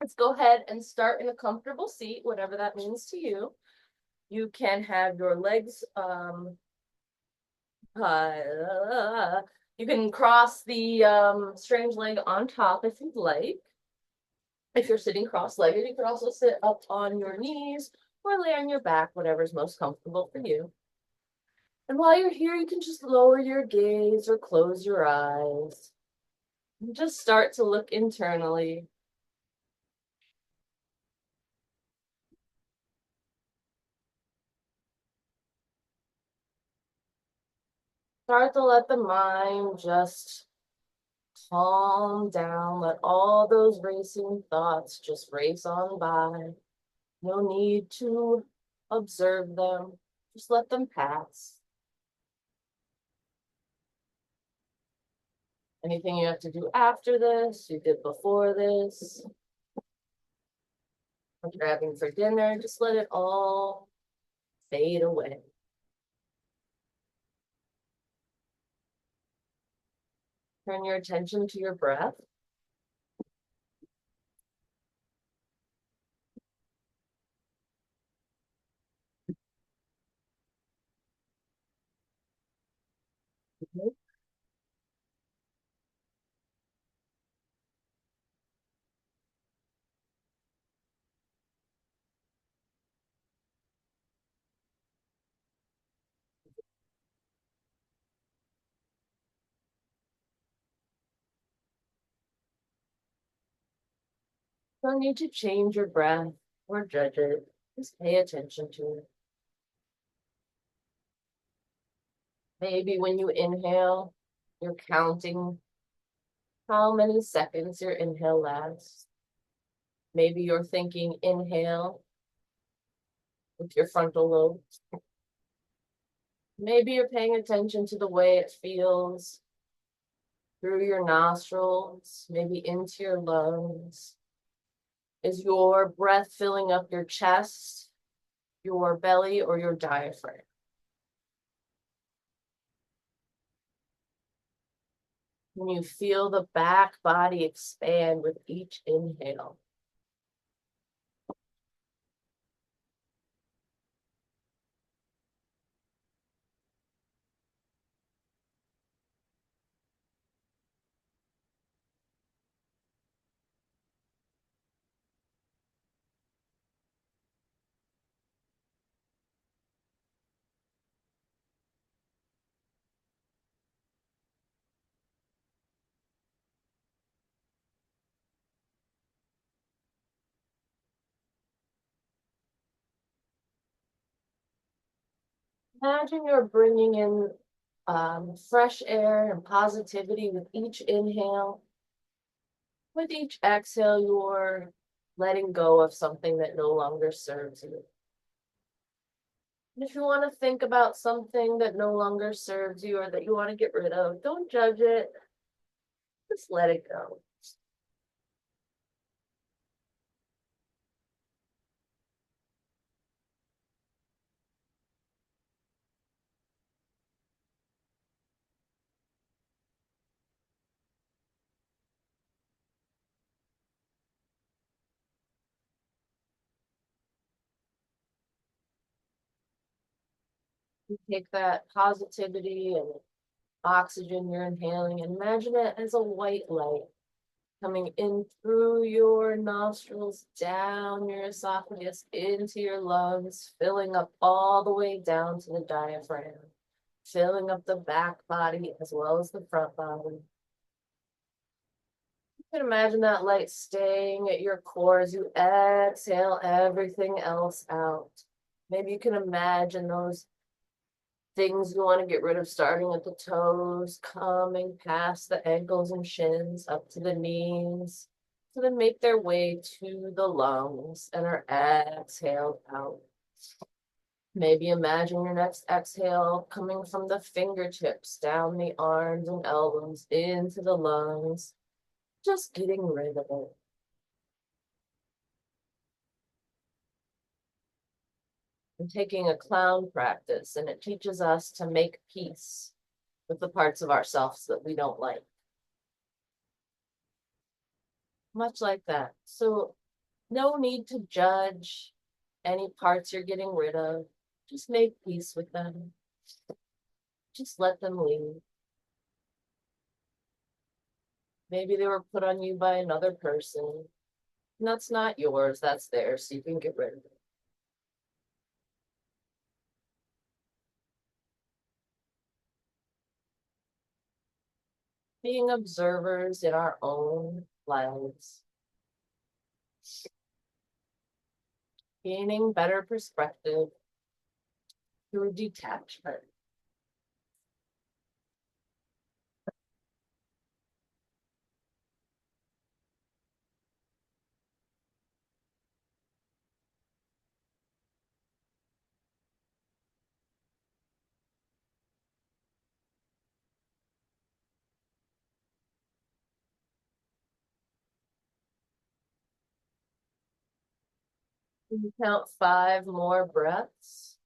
Let's go ahead and start in a comfortable seat, whatever that means to you. You can have your legs, you can cross the strange leg on top if you'd like. If you're sitting cross-legged, you can also sit up on your knees or lay on your back, whatever's most comfortable for you. And while you're here, you can just lower your gaze or close your eyes and just start to look internally. Start to let the mind just calm down. Let all those racing thoughts just race on by. No need to observe them. Just let them pass. Anything you have to do after this, you did before this. What you're having for dinner, just let it all fade away. Turn your attention to your breath. Don't need to change your breath or judge it. Just pay attention to it. Maybe when you inhale, you're counting how many seconds your inhale lasts. Maybe you're thinking inhale with your frontal lobe. Maybe you're paying attention to the way it feels through your nostrils, maybe into your lungs. Is your breath filling up your chest, your belly, or your diaphragm? Can you feel the back body expand with each inhale? Imagine you're bringing in fresh air and positivity with each inhale. With each exhale, you're letting go of something that no longer serves you. And if you want to think about something that no longer serves you or that you want to get rid of, don't judge it. Just let it go. You take that positivity and oxygen you're inhaling and imagine it as a white light coming in through your nostrils, down your esophagus, into your lungs, filling up all the way down to the diaphragm, filling up the back body as well as the front body. You can imagine that light staying at your core as you exhale everything else out. Maybe you can imagine those things you want to get rid of, starting at the toes, coming past the ankles and shins, up to the knees, so then make their way to the lungs and are exhaled out. Maybe imagine your next exhale coming from the fingertips, down the arms and elbows, into the lungs, just getting rid of it. I'm taking a clown practice, and it teaches us to make peace with the parts of ourselves that we don't like. Much like that. So No need to judge any parts you're getting rid of. Just make peace with them. Just let them leave. Maybe they were put on you by another person. And that's not yours, that's theirs, so you can get rid of it. Being observers in our own lives. Gaining better perspective through detachment. You count 5 more breaths.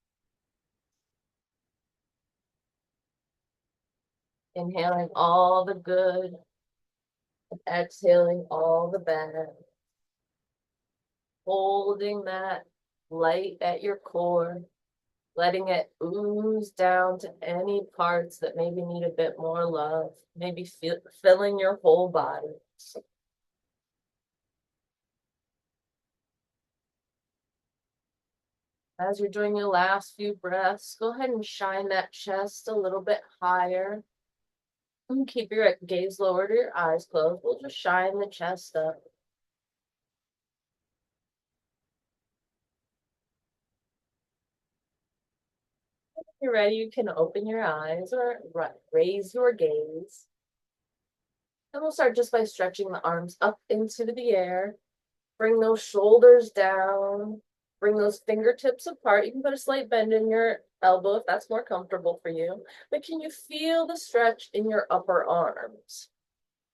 Inhaling all the good, and exhaling all the bad. Holding that light at your core, letting it ooze down to any parts that maybe need a bit more love, maybe filling your whole body. As you're doing your last few breaths, go ahead and shine that chest a little bit higher. And keep your gaze lowered, your eyes closed. We'll just shine the chest up. If you're ready, you can open your eyes or raise your gaze. And we'll start just by stretching the arms up into the air. Bring those shoulders down. Bring those fingertips apart. You can put a slight bend in your elbow if that's more comfortable for you. But can you feel the stretch in your upper arms?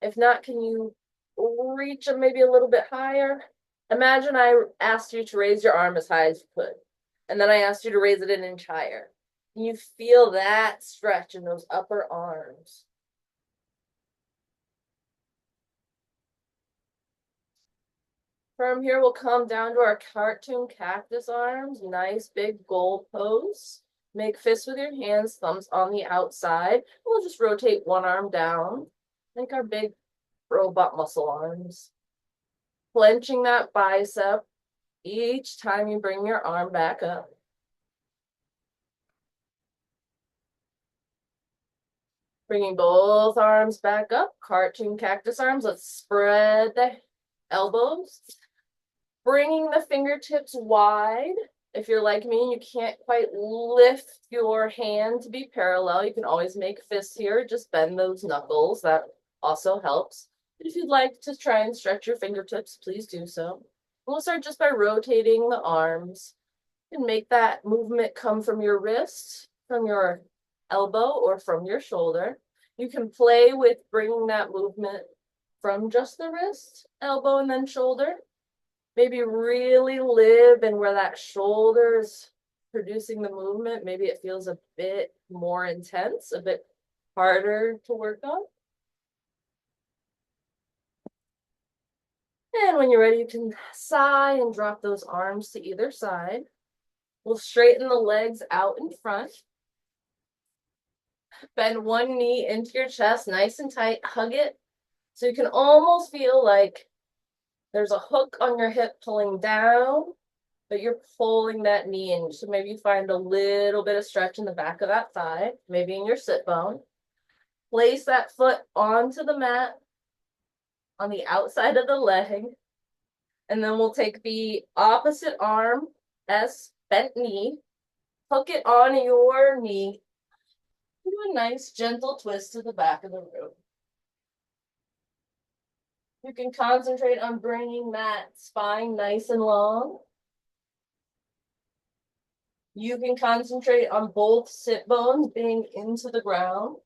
If not, can you reach them maybe a little bit higher? Imagine I asked you to raise your arm as high as you could. And then I asked you to raise it an inch higher. Can you feel that stretch in those upper arms? From here, we'll come down to our cartoon cactus arms. Nice big goal pose. Make fists with your hands, thumbs on the outside. We'll just rotate one arm down. Like our big robot muscle arms. Clenching that bicep each time you bring your arm back up. Bringing both arms back up, cartoon cactus arms. Let's spread the elbows. Bringing the fingertips wide. If you're like me and you can't quite lift your hand to be parallel, you can always make fists here. Just bend those knuckles. That also helps. But if you'd like to try and stretch your fingertips, please do so. We'll start just by rotating the arms and make that movement come from your wrist, from your elbow, or from your shoulder. You can play with bringing that movement from just the wrist, elbow, and then shoulder. Maybe really live in where that shoulder is producing the movement. Maybe it feels a bit more intense, a bit harder to work on. And when you're ready, you can sigh and drop those arms to either side. We'll straighten the legs out in front. Bend one knee into your chest, nice and tight. Hug it. So you can almost feel like there's a hook on your hip pulling down, but you're pulling that knee in. So maybe you find a little bit of stretch in the back of that thigh, maybe in your sit bone. Place that foot onto the mat on the outside of the leg. And then we'll take the opposite arm as bent knee, hook it on your knee. Do a nice gentle twist to the back of the room. You can concentrate on bringing that spine nice and long. You can concentrate on both sit bones being into the ground.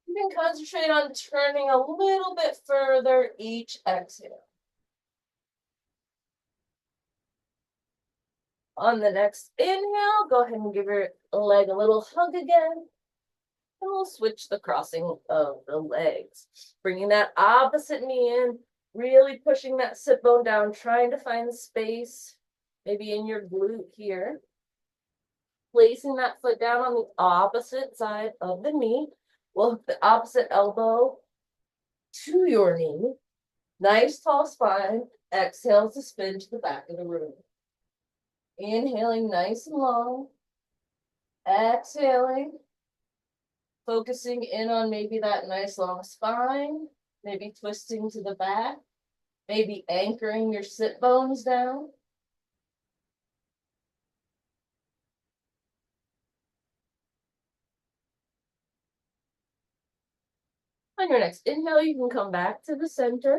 You can concentrate on turning a little bit further each exhale. On the next inhale, go ahead and give your leg a little hug again. And we'll switch the crossing of the legs. Bringing that opposite knee in, Really pushing that sit bone down, trying to find space, maybe in your glute here. Placing that foot down on the opposite side of the knee. We'll hook the opposite elbow to your knee. Nice tall spine. Exhale to spin to the back of the room. Inhaling nice and long. Exhaling. Focusing in on maybe that nice long spine. Maybe twisting to the back. Maybe anchoring your sit bones down. On your next inhale, you can come back to the center.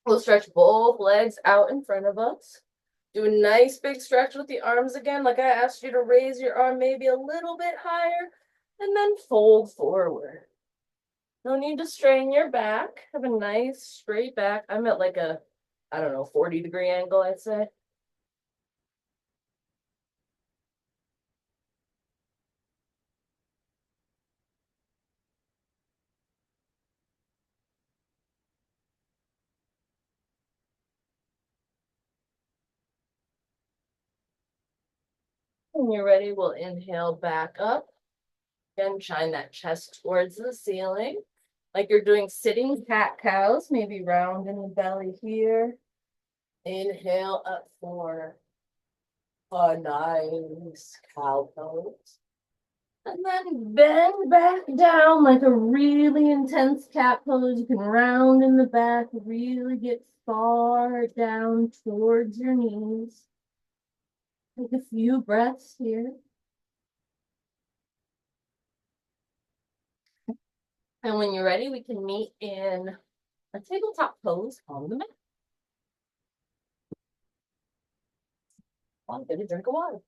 We'll stretch both legs out in front of us. Do a nice big stretch with the arms again, like I asked you to raise your arm maybe a little bit higher, and then fold forward. No need to strain your back. Have a nice straight back. I'm at like a, I don't know, 40-degree angle, I'd say. When you're ready, we'll inhale back up. Again, shine that chest towards the ceiling. Like you're doing sitting cat-cows, maybe round in the belly here. Inhale up for a nice cow pose. And then bend back down like a really intense cat pose. You can round in the back, really get far down towards your knees. Take a few breaths here. And when you're ready, we can meet in a tabletop pose on the mat. I'll get a drink of water.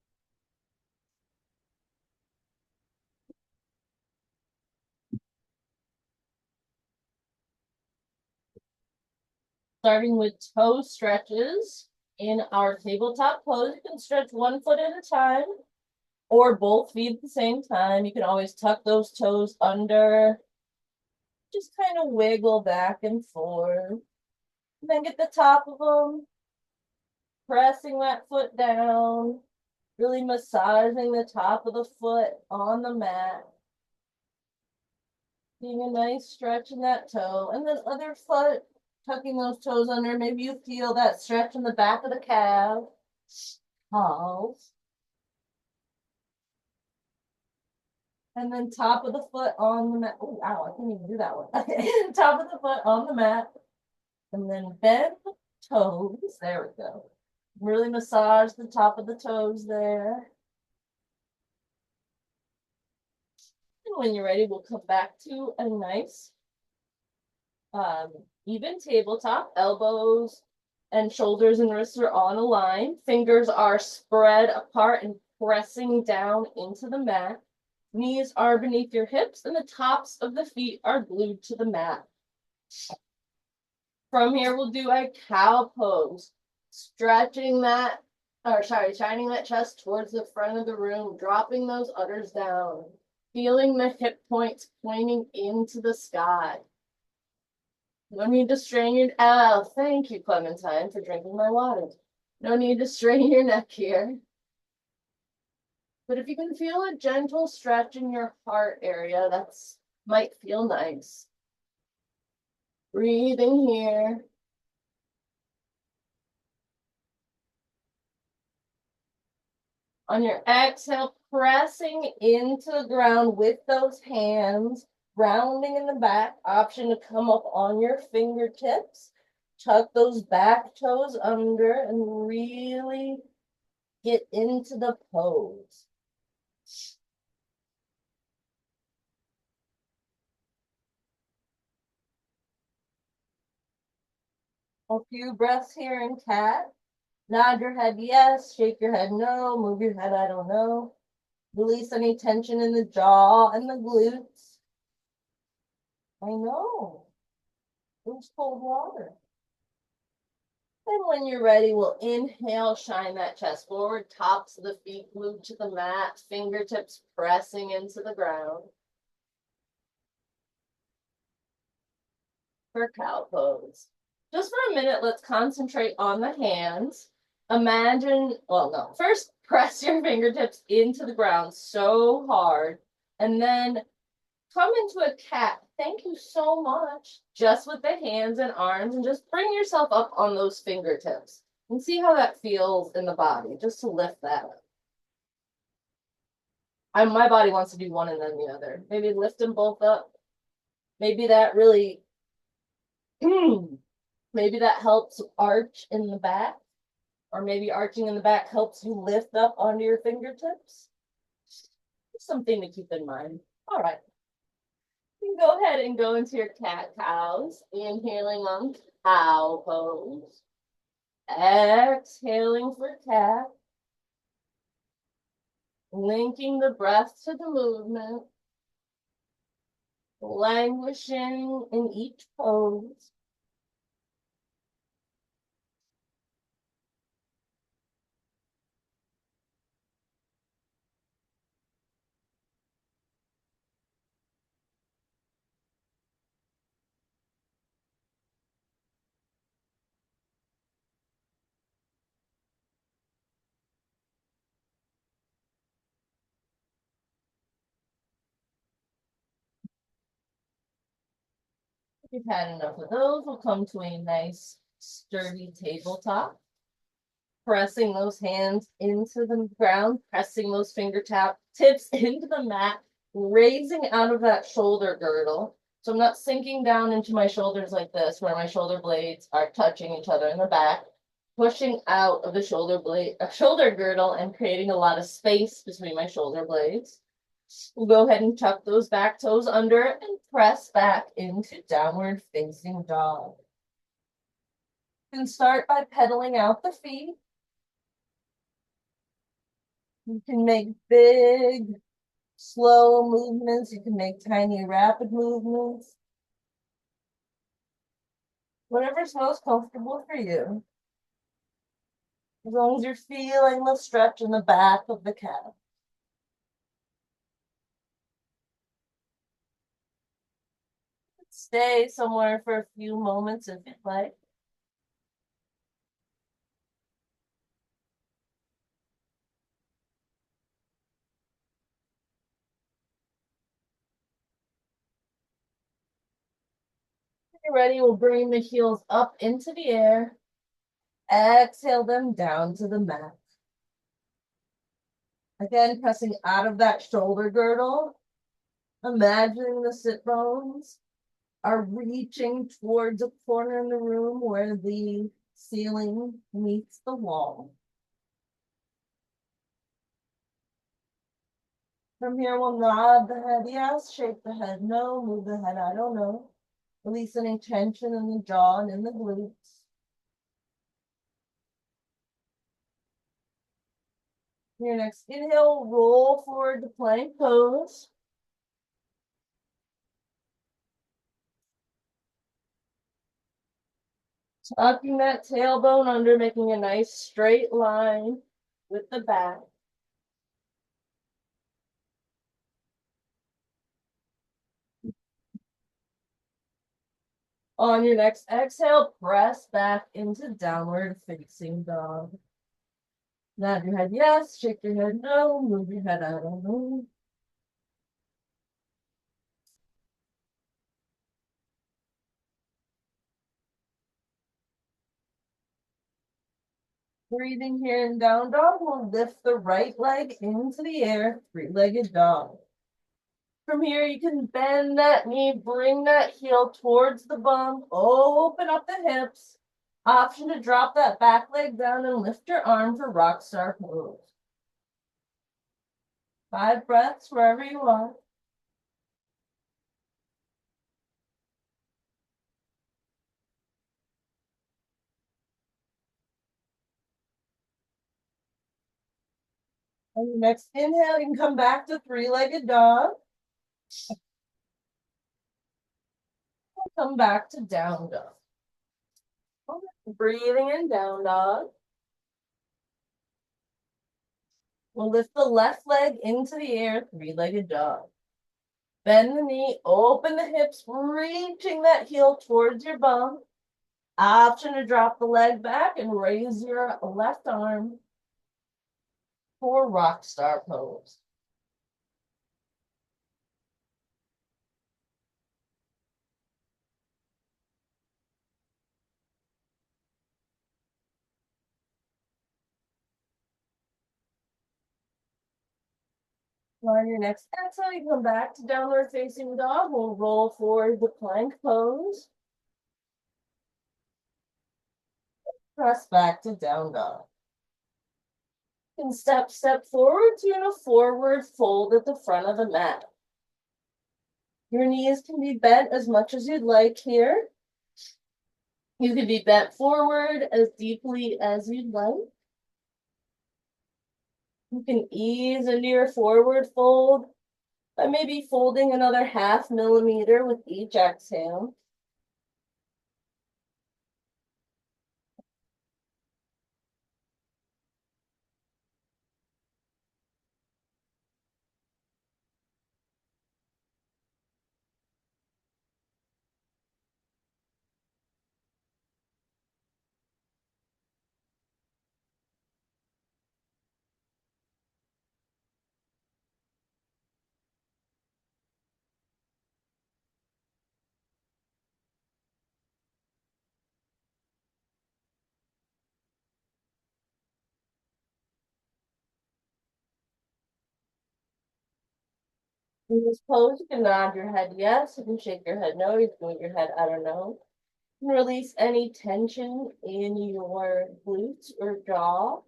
Starting with toe stretches in our tabletop pose. You can stretch one foot at a time or both feet at the same time. You can always tuck those toes under. Just kind of wiggle back and forth. And then get the top of them. Pressing that foot down. Really massaging the top of the foot on the mat. Getting a nice stretch in that toe. And then other foot, tucking those toes under. Maybe you feel that stretch in the back of the calf. Pause. And then top of the foot on the mat. Oh, wow, I can't even do that one. Top of the foot on the mat. And then bend the toes. There we go. Really massage the top of the toes there. And when you're ready, we'll come back to a nice even tabletop. Elbows and shoulders and wrists are on a line. Fingers are spread apart and pressing down into the mat. Knees are beneath your hips and the tops of the feet are glued to the mat. From here, we'll do a cow pose. Stretching that, shining that chest towards the front of the room, dropping those udders down. Feeling the hip points pointing into the sky. No need to strain your, thank you, Clementine, for drinking my water. No need to strain your neck here. But if you can feel a gentle stretch in your heart area, that's might feel nice. Breathing here. On your exhale, pressing into the ground with those hands, rounding in the back, option to come up on your fingertips. Tuck those back toes under and really get into the pose. A few breaths here in cat. Nod your head yes, shake your head no, move your head I don't know. Release any tension in the jaw and the glutes. I know. It's cold water. And when you're ready, we'll inhale, shine that chest forward, tops of the feet glued to the mat, fingertips pressing into the ground. For cow pose. Just for a minute, let's concentrate on the hands. Imagine, well, no, first press your fingertips into the ground so hard, and then come into a cat. Thank you so much. Just with the hands and arms, and just bring yourself up on those fingertips and see how that feels in the body, just to lift that up. My body wants to do one and then the other. Maybe lift them both up. Maybe that really, maybe that helps arch in the back, or maybe arching in the back helps you lift up onto your fingertips. Something to keep in mind. All right. You can go ahead and go into your cat cows. Inhaling on cow pose. Exhaling for cat. Linking the breath to the movement. Languishing in each pose. If you've had enough of those, we'll come to a nice sturdy tabletop. Pressing those hands into the ground, pressing those tips into the mat, raising out of that shoulder girdle. So I'm not sinking down into my shoulders like this, where my shoulder blades are touching each other in the back, pushing out of the shoulder girdle and creating a lot of space between my shoulder blades. We'll go ahead and tuck those back toes under and press back into downward facing dog. You can start by pedaling out the feet. You can make big, slow movements. You can make tiny, rapid movements. Whatever's most comfortable for you. As long as you're feeling the stretch in the back of the calf. Stay somewhere for a few moments if you'd like. When you're ready, we'll bring the heels up into the air. Exhale them down to the mat. Again, pressing out of that shoulder girdle. Imagining the sit bones are reaching towards a corner in the room where the ceiling meets the wall. From here, we'll nod the head yes, shake the head no, move the head I don't know. Release any tension in the jaw and in the glutes. Your next inhale, roll forward to plank pose. Tucking that tailbone under, making a nice straight line with the back. On your next exhale, press back into downward facing dog. Nod your head yes, shake your head no, move your head I don't know. Breathing here in down dog, we'll lift the right leg into the air, three-legged dog. From here, you can bend that knee, bring that heel towards the bum, open up the hips. Option to drop that back leg down and lift your arm for rock star pose. 5 breaths wherever you are. On your next inhale, you can come back to three-legged dog. Come back to down dog. Breathing in down dog. We'll lift the left leg into the air, three-legged dog. Bend the knee, open the hips, reaching that heel towards your bum. Option to drop the leg back and raise your left arm for rock star pose. On your next exhale, you come back to downward facing dog. We'll roll forward the plank pose. Press back to down dog. You can step forward to a forward fold at the front of the mat. Your knees can be bent as much as you'd like here. You can be bent forward as deeply as you'd like. You can ease into your forward fold by maybe folding another 0.5 millimeter with each exhale. In this pose, you can nod your head yes, you can shake your head no, you can move your head I don't know. You can release any tension in your glutes or jaw.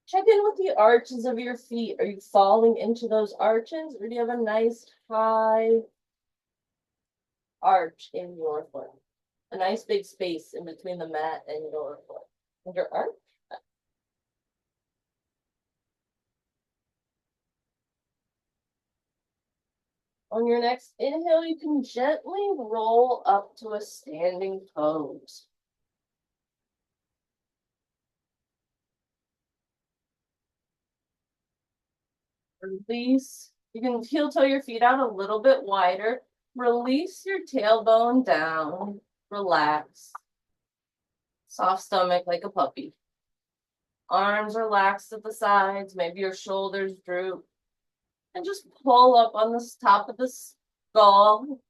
Check in with the arches of your feet. Are you falling into those arches, or do you have a nice high arch in your foot? A nice big space in between the mat and your foot. And your arch? On your next inhale, you can gently roll up to a standing pose. Release. You can heel toe your feet out a little bit wider. Release your tailbone down. Relax. Soft stomach like a puppy. Arms relaxed at the sides. Maybe your shoulders droop. And just pull up on the top of the skull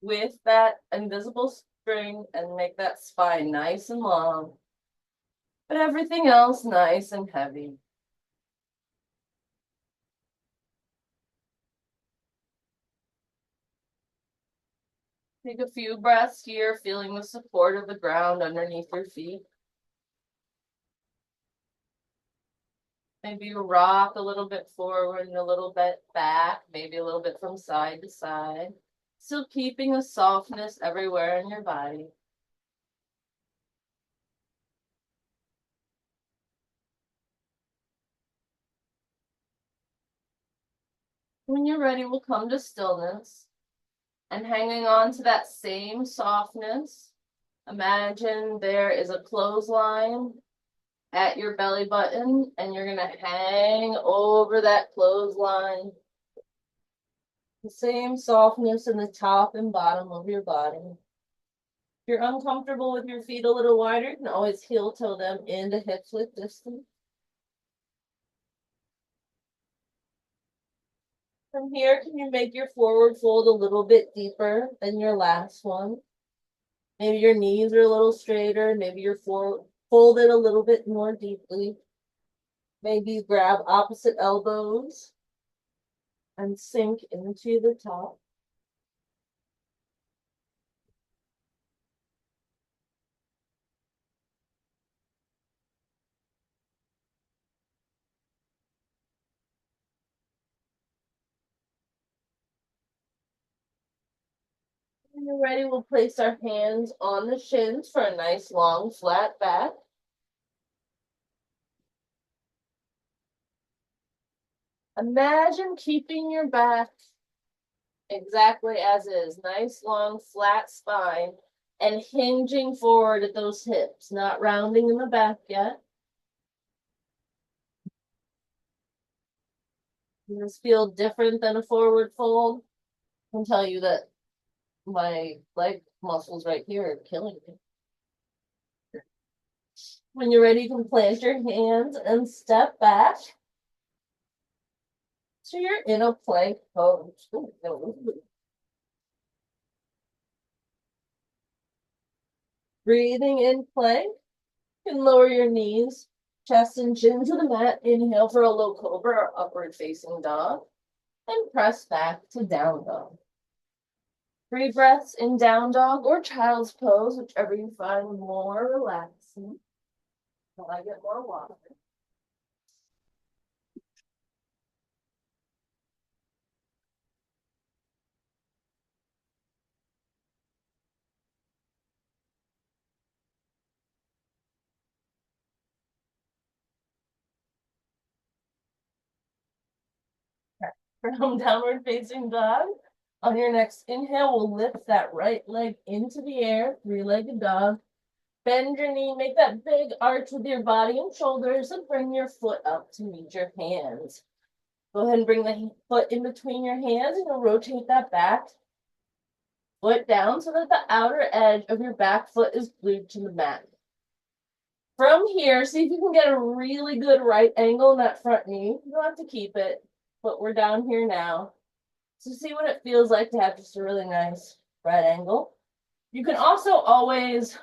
with that invisible string and make that spine nice and long. But everything else nice and heavy. Take a few breaths here, feeling the support of the ground underneath your feet. Maybe you rock a little bit forward and a little bit back, maybe a little bit from side to side. Still keeping a softness everywhere in your body. When you're ready, we'll come to stillness. And hanging on to that same softness, imagine there is a clothesline at your belly button, and you're gonna hang over that clothesline. The same softness in the top and bottom of your body. If you're uncomfortable with your feet a little wider, you can always heel toe them into hips width distance. From here, can you make your forward fold a little bit deeper than your last one? Maybe your knees are a little straighter. Maybe you're folded a little bit more deeply. Maybe you grab opposite elbows and sink into the top. When you're ready, we'll place our hands on the shins for a nice long flat back. Imagine keeping your back exactly as is, nice long flat spine, and hinging forward at those hips, not rounding in the back yet. Does this feel different than a forward fold? I can tell you that my leg muscles right here are killing me. When you're ready, you can plant your hands and step back. So you're in a plank pose. Breathing in plank. You can lower your knees, chest and chin to the mat. Inhale for a low cobra or upward facing dog. And press back to down dog. 3 breaths in down dog or child's pose, whichever you find more relaxing. While I get more water. From downward facing dog. On your next inhale, we'll lift that right leg into the air, 3-legged dog. Bend your knee, make that big arch with your body and shoulders, and bring your foot up to meet your hands. Go ahead and bring the foot in between your hands, and you'll rotate that back foot down so that the outer edge of your back foot is glued to the mat. From here, see if you can get a really good right angle in that front knee. You don't have to keep it, but we're down here now. So see what it feels like to have just a really nice right angle. You can also always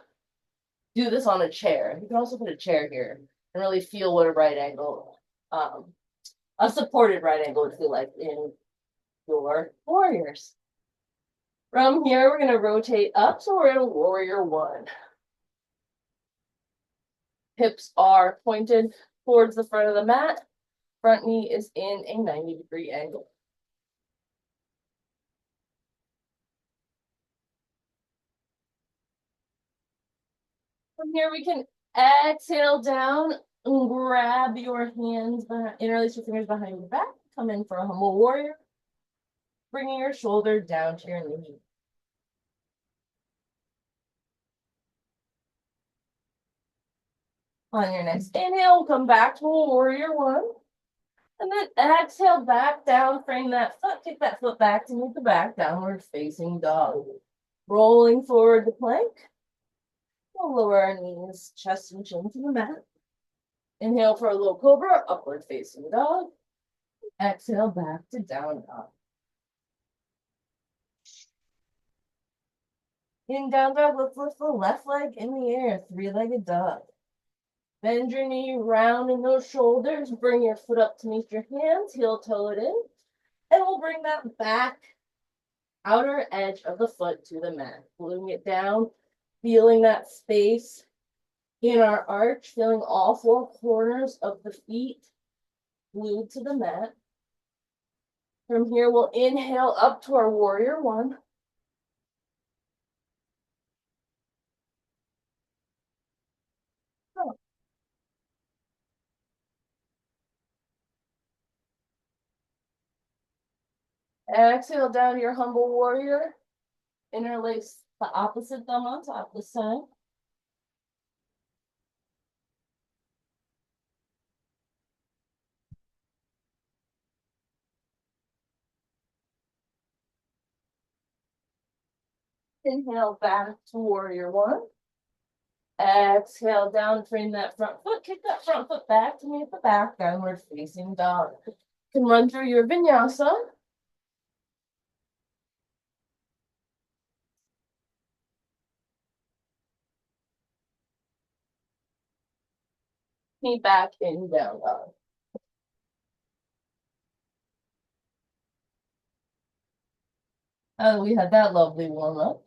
do this on a chair. You can also put a chair here and really feel what a right angle, a supported right angle would feel like in your warriors. From here, we're going to rotate up, so we're in a warrior 1. Hips are pointed towards the front of the mat. Front knee is in a 90-degree angle. From here, we can exhale down and grab your hands, interlace your fingers behind your back. Come in for a humble warrior. Bringing your shoulder down to your knee. On your next inhale, come back to a warrior 1. And then exhale back down, frame that foot, kick that foot back to meet the back, downward facing dog. Rolling forward to plank. We'll lower our knees, chest and chin to the mat. Inhale for a low cobra, upward facing dog. Exhale back to down dog. In down dog, let's lift the left leg in the air, 3-legged dog. Bend your knee, round in those shoulders. Bring your foot up to meet your hands, heel toe it in. And we'll bring that back outer edge of the foot to the mat. Gluing it down, feeling that space in our arch, feeling all 4 corners of the feet glued to the mat. From here, we'll inhale up to our warrior 1. Exhale down to your humble warrior. Interlace the opposite thumb on top of the side. Inhale back to warrior 1. Exhale down, frame that front foot, kick that front foot back to meet the back, downward facing dog. You can run through your vinyasa. Knee back in down dog. And we had that lovely warm up.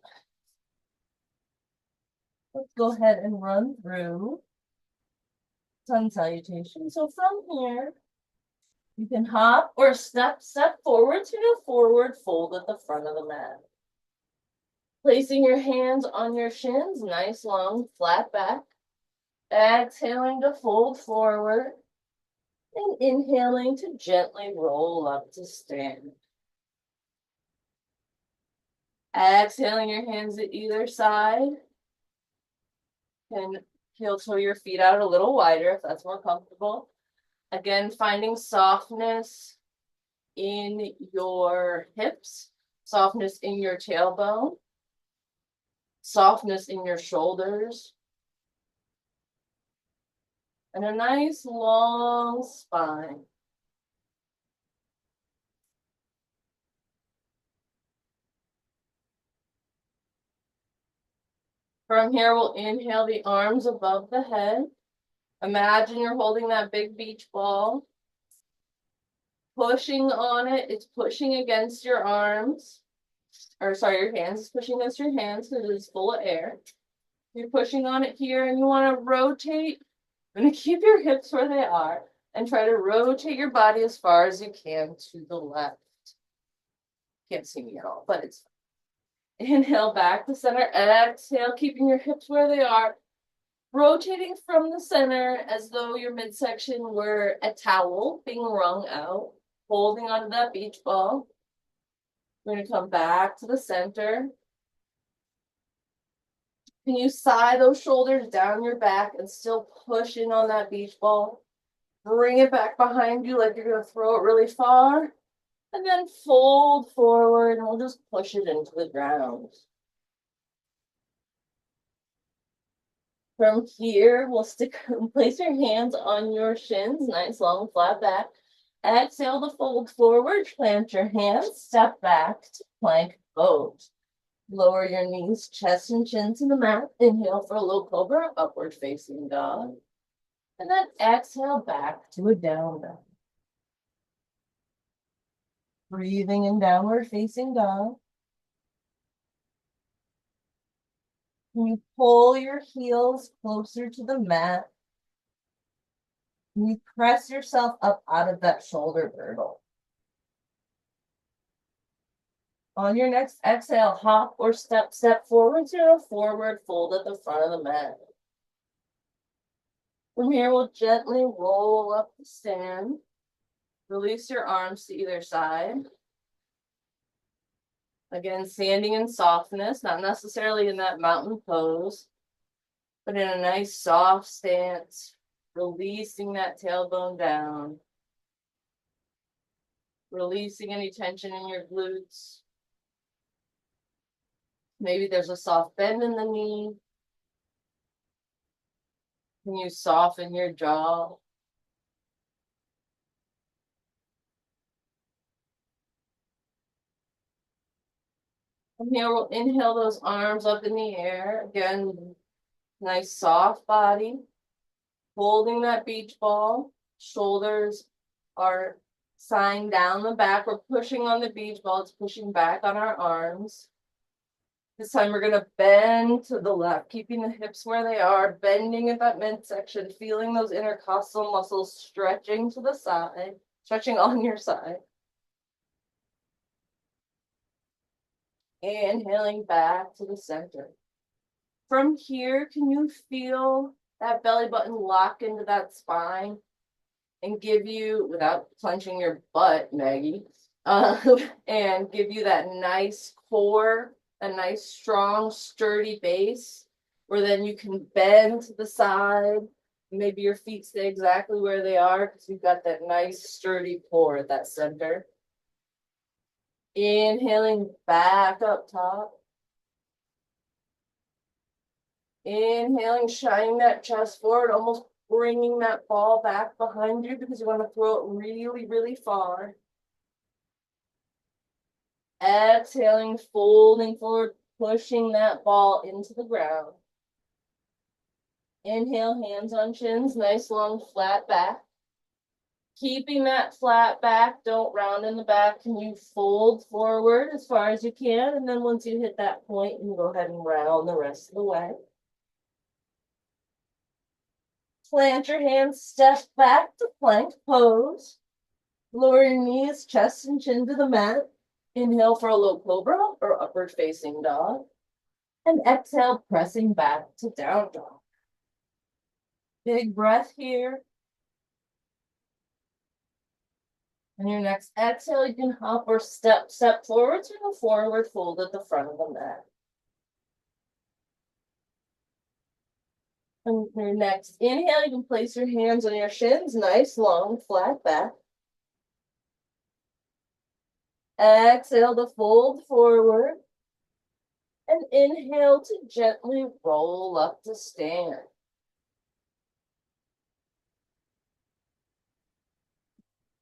Let's go ahead and run through sun salutation. So from here, you can hop or step forward to your forward fold at the front of the mat. Placing your hands on your shins, nice long flat back. Exhaling to fold forward. And inhaling to gently roll up to stand. Exhaling your hands at either side. And heel toe your feet out a little wider if that's more comfortable. Again, finding softness in your hips, softness in your tailbone, softness in your shoulders. and a nice long spine. From here, we'll inhale the arms above the head. Imagine you're holding that big beach ball. Pushing on it, it's pushing against your arms. Or sorry, your hands. It's pushing against your hands because it's full of air. You're pushing on it here and you want to rotate. You're going to keep your hips where they are and try to rotate your body as far as you can to the left. Can't see me at all, but it's fine. Inhale back to center. Exhale, keeping your hips where they are. Rotating from the center as though your midsection were a towel being wrung out. Holding onto that beach ball. We're going to come back to the center. Can you sigh those shoulders down your back and still push in on that beach ball? Bring it back behind you like you're going to throw it really far. And then fold forward and we'll just push it into the ground. From here, we'll place your hands on your shins, nice long flat back. Exhale to fold forward, plant your hands, step back to plank pose. Lower your knees, chest and chin to the mat. Inhale for a low cobra, upward facing dog. And then exhale back to a down dog. Breathing in downward facing dog. Can you pull your heels closer to the mat? Can you press yourself up out of that shoulder girdle? On your next exhale, hop or step forward to a forward fold at the front of the mat. From here, we'll gently roll up the stand. Release your arms to either side. Again, standing in softness, not necessarily in that mountain pose, but in a nice soft stance, releasing that tailbone down. Releasing any tension in your glutes. Maybe there's a soft bend in the knee. Can you soften your jaw? From here, we'll inhale those arms up in the air. Again, nice soft body. Holding that beach ball. Shoulders are sighing down the back. We're pushing on the beach ball. It's pushing back on our arms. This time we're going to bend to the left, keeping the hips where they are, bending at that midsection, feeling those intercostal muscles stretching to the side, stretching on your side. Inhaling back to the center. From here, can you feel that belly button lock into that spine and give you, without clenching your butt, Maggie, and give you that nice core, a nice, strong, sturdy base, where then you can bend to the side. Maybe your feet stay exactly where they are because you've got that nice, sturdy core at that center. Inhaling back up top. Inhaling, shining that chest forward, almost bringing that ball back behind you because you want to throw it really, really far. Exhaling, folding forward, pushing that ball into the ground. Inhale, hands on shins, nice long flat back. Keeping that flat back, don't round in the back. Can you fold forward as far as you can? And then once you hit that point, you can go ahead and round the rest of the way. Plant your hands, step back to plank pose. Lower your knees, chest and chin to the mat. Inhale for a low cobra or upward facing dog. And exhale, pressing back to down dog. Big breath here. And your next exhale, you can hop or step forward to a forward fold at the front of the mat. And your next inhale, you can place your hands on your shins, nice, long, flat back. Exhale to fold forward. And inhale to gently roll up to stand.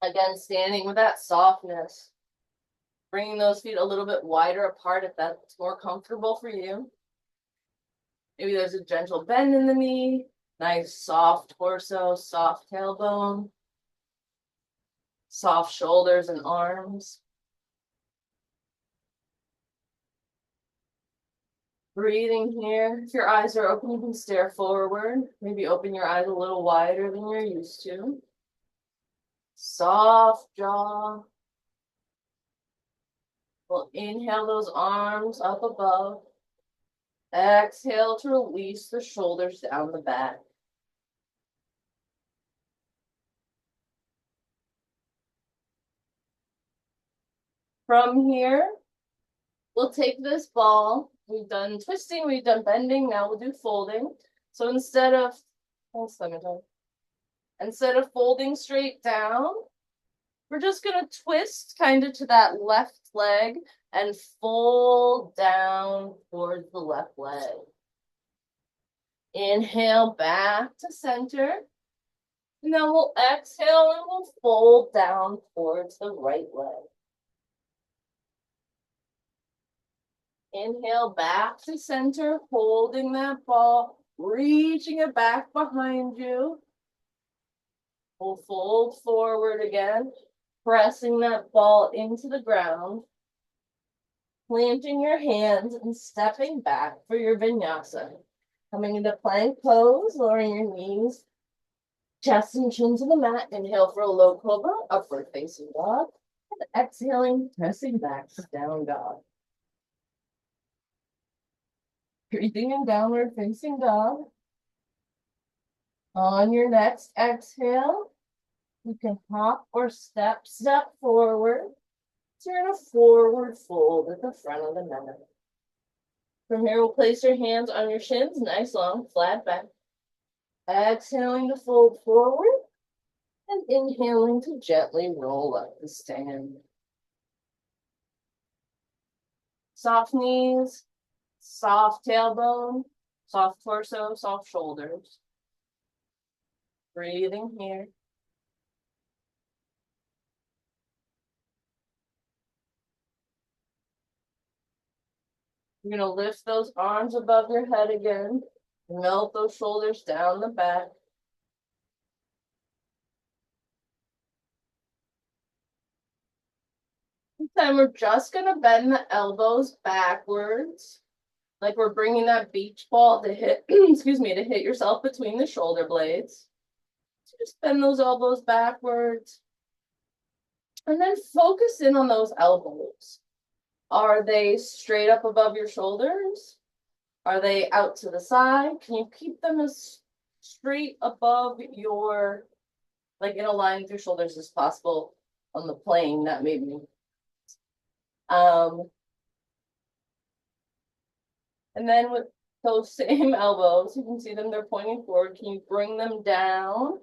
Again, standing with that softness. Bringing those feet a little bit wider apart if that's more comfortable for you. Maybe there's a gentle bend in the knee. Nice soft torso, soft tailbone. Soft shoulders and arms. Breathing here. If your eyes are open, you can stare forward. Maybe open your eyes a little wider than you're used to. Soft jaw. We'll inhale those arms up above. Exhale to release the shoulders down the back. From here, we'll take this ball. We've done twisting, we've done bending, now we'll do folding. So instead of folding straight down, we're just gonna twist kind of to that left leg and fold down towards the left leg. Inhale back to center. And then we'll exhale and we'll fold down towards the right leg. Inhale back to center, holding that ball, reaching it back behind you. We'll fold forward again, pressing that ball into the ground, planting your hands and stepping back for your vinyasa. Coming into plank pose, lowering your knees, chest and chin to the mat. Inhale for a low cobra, upward facing dog. And exhaling, pressing back to down dog. Breathing in downward facing dog. On your next exhale, you can hop or step forward. Turn a forward fold at the front of the mat. From here, we'll place your hands on your shins, nice long flat back. Exhaling to fold forward and inhaling to gently roll up the stand. Soft knees, soft tailbone, soft torso, soft shoulders. Breathing here. You're gonna lift those arms above your head again. Melt those shoulders down the back. This time we're just gonna bend the elbows backwards. Like we're bringing that beach ball to hit, excuse me, to hit yourself between the shoulder blades. So just bend those elbows backwards. And then focus in on those elbows. Are they straight up above your shoulders? Are they out to the side? Can you keep them as straight above your, like in a line with your shoulders as possible on the plane, not maybe. And then with those same elbows, you can see them, they're pointing forward. Can you bring them down?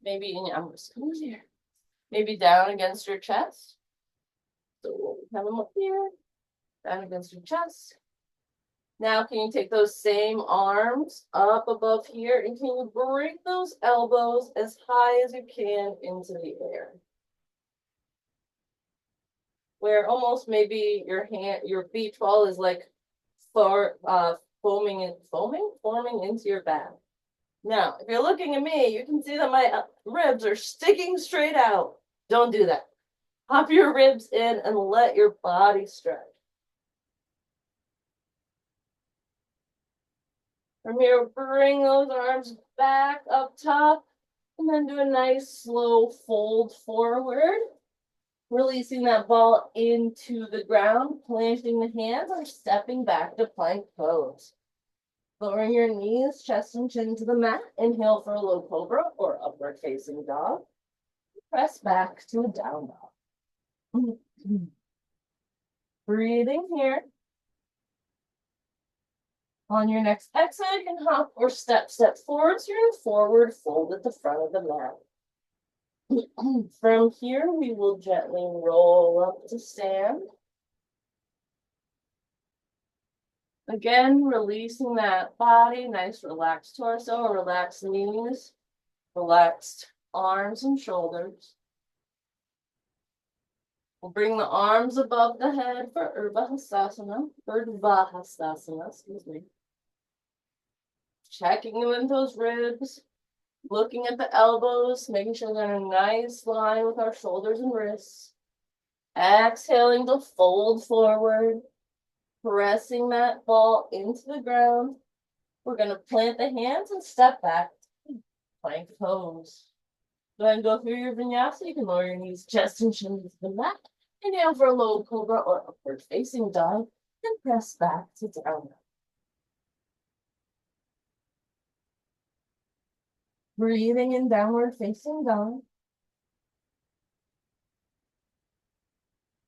Maybe, I'm just coming here. Maybe down against your chest. So we'll have them up here, down against your chest. Now, can you take those same arms up above here and can you bring those elbows as high as you can into the air? Where almost maybe your beach ball is like forming into your back. Now, if you're looking at me, you can see that my ribs are sticking straight out. Don't do that. Pop your ribs in and let your body stretch. From here, bring those arms back up top and then do a nice slow fold forward. Releasing that ball into the ground, planting the hands, or stepping back to plank pose. Lowering your knees, chest and chin to the mat. Inhale for a low cobra or upward facing dog. Press back to a down dog. Breathing here. On your next exhale, you can hop or step forward. So you're in forward fold at the front of the mat. From here, we will gently roll up to stand. Again, releasing that body, nice relaxed torso, relaxed knees, relaxed arms and shoulders. We'll bring the arms above the head for Urdhva excuse me. Checking in with those ribs, looking at the elbows, making sure they're in a nice line with our shoulders and wrists. Exhaling to fold forward, pressing that ball into the ground. We're going to plant the hands and step back. Plank pose. Go ahead and go through your vinyasa. You can lower your knees, chest, and chin to the mat. Inhale for a low cobra or upward facing dog. And press back to down. Breathing in downward facing dog.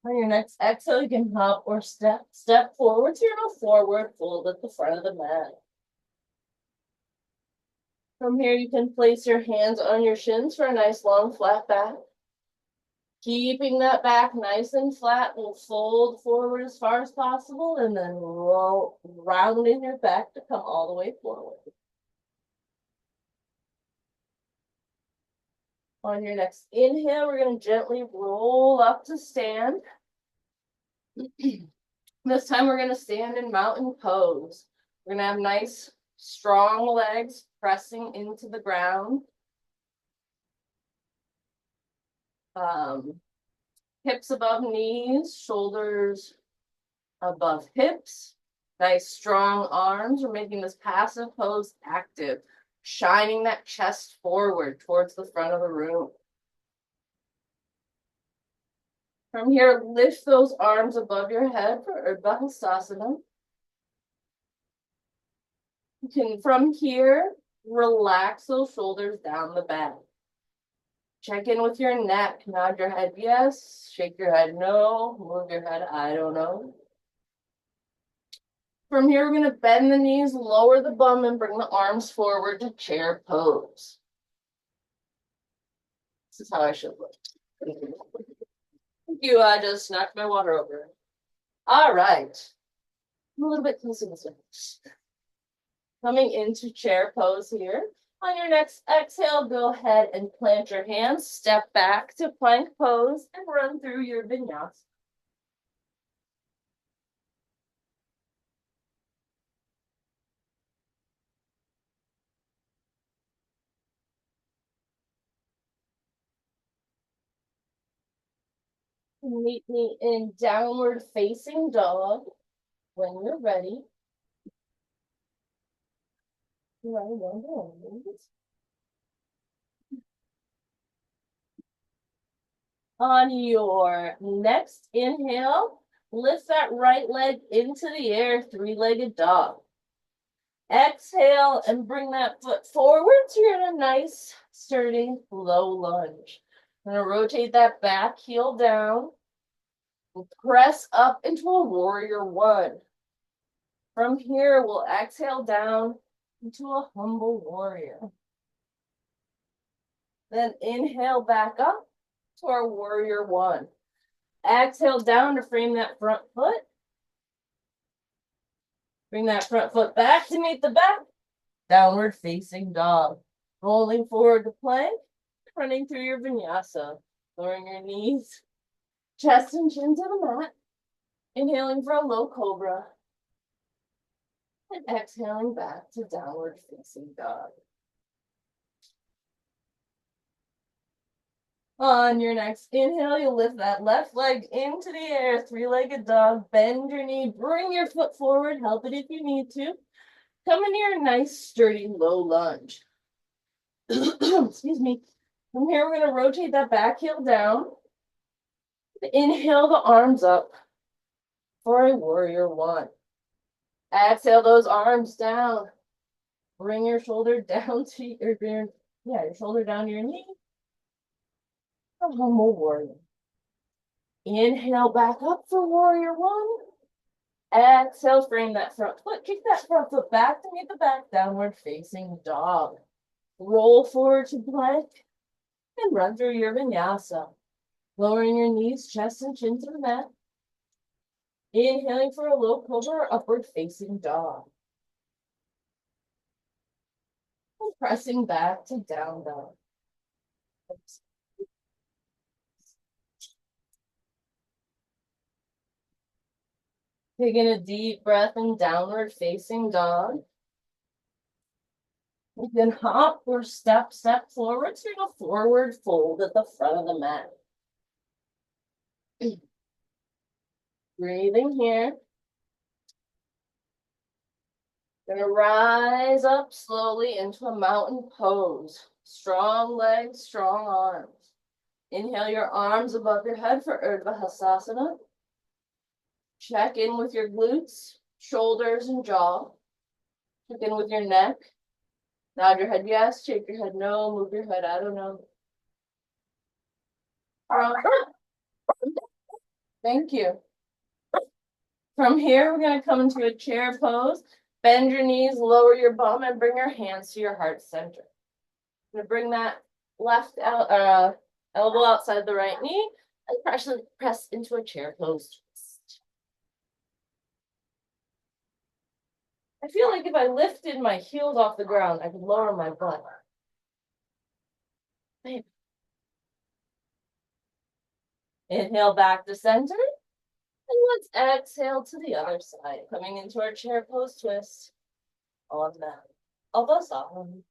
On your next exhale, you can hop or step forward to your forward fold at the front of the mat. From here, you can place your hands on your shins for a nice long flat back. Keeping that back nice and flat, we'll fold forward as far as possible and then roll, round in your back to come all the way forward. On your next inhale, we're going to gently roll up to stand. This time we're going to stand in mountain pose. We're going to have nice, strong legs pressing into the ground. Hips above knees, shoulders above hips. Nice, strong arms. We're making this passive pose active, shining that chest forward towards the front of the room. From here, lift those arms above your head for Urdhva Hastasana. You can, from here, relax those shoulders down the back. Check in with your neck. Nod your head yes, shake your head no, move your head I don't know. From here, we're going to bend the knees, lower the bum, and bring the arms forward to chair pose. This is how I should look. Thank you. I just knocked my water over. All right. I'm a little bit closer this way. Coming into chair pose here. On your next exhale, go ahead and plant your hands, step back to plank pose, and run through your vinyasa. Meet me in downward facing dog when you're ready. On your next inhale, lift that right leg into the air, three-legged dog. Exhale and bring that foot forward so you're in a nice, sturdy, low lunge. I'm going to rotate that back heel down. Press up into a warrior one. From here, we'll exhale down into a humble warrior. Then inhale back up to our warrior one. Exhale down to frame that front foot. Bring that front foot back to meet the back. Downward facing dog. Rolling forward to plank. Running through your vinyasa. Lowering your knees. Chest and chin to the mat. Inhaling for a low cobra. And exhaling back to downward facing dog. On your next inhale, you'll lift that left leg into the air, three-legged dog. Bend your knee, bring your foot forward, help it if you need to. Come into your nice, sturdy, low lunge. Excuse me. From here, we're going to rotate that back heel down. Inhale the arms up for a warrior one. Exhale those arms down. Bring your shoulder down to your shoulder down to your knee. A humble warrior. Inhale back up for warrior one. Exhale, frame that front foot. Kick that front foot back to meet the back. Downward facing dog. Roll forward to plank and run through your vinyasa. Lowering your knees, chest, and chin to the mat. Inhaling for a low cobra or upward facing dog. And pressing back to down dog. Taking a deep breath in downward facing dog. You can hop or step forward. So you go forward fold at the front of the mat. Breathing here. Gonna rise up slowly into a mountain pose. Strong legs, strong arms. Inhale your arms above your head for Urdhva Hastasana. Check in with your glutes, shoulders, and jaw. Check in with your neck. Nod your head yes, shake your head no, move your head I don't know. Thank you. From here, we're going to come into a chair pose. Bend your knees, lower your bum, and bring your hands to your heart center. I'm going to bring that left elbow outside the right knee and press into a chair pose twist. I feel like if I lifted my heels off the ground, I could lower my butt. Maybe. Inhale back to center. And let's exhale to the other side, coming into our chair pose twist on that Avasana.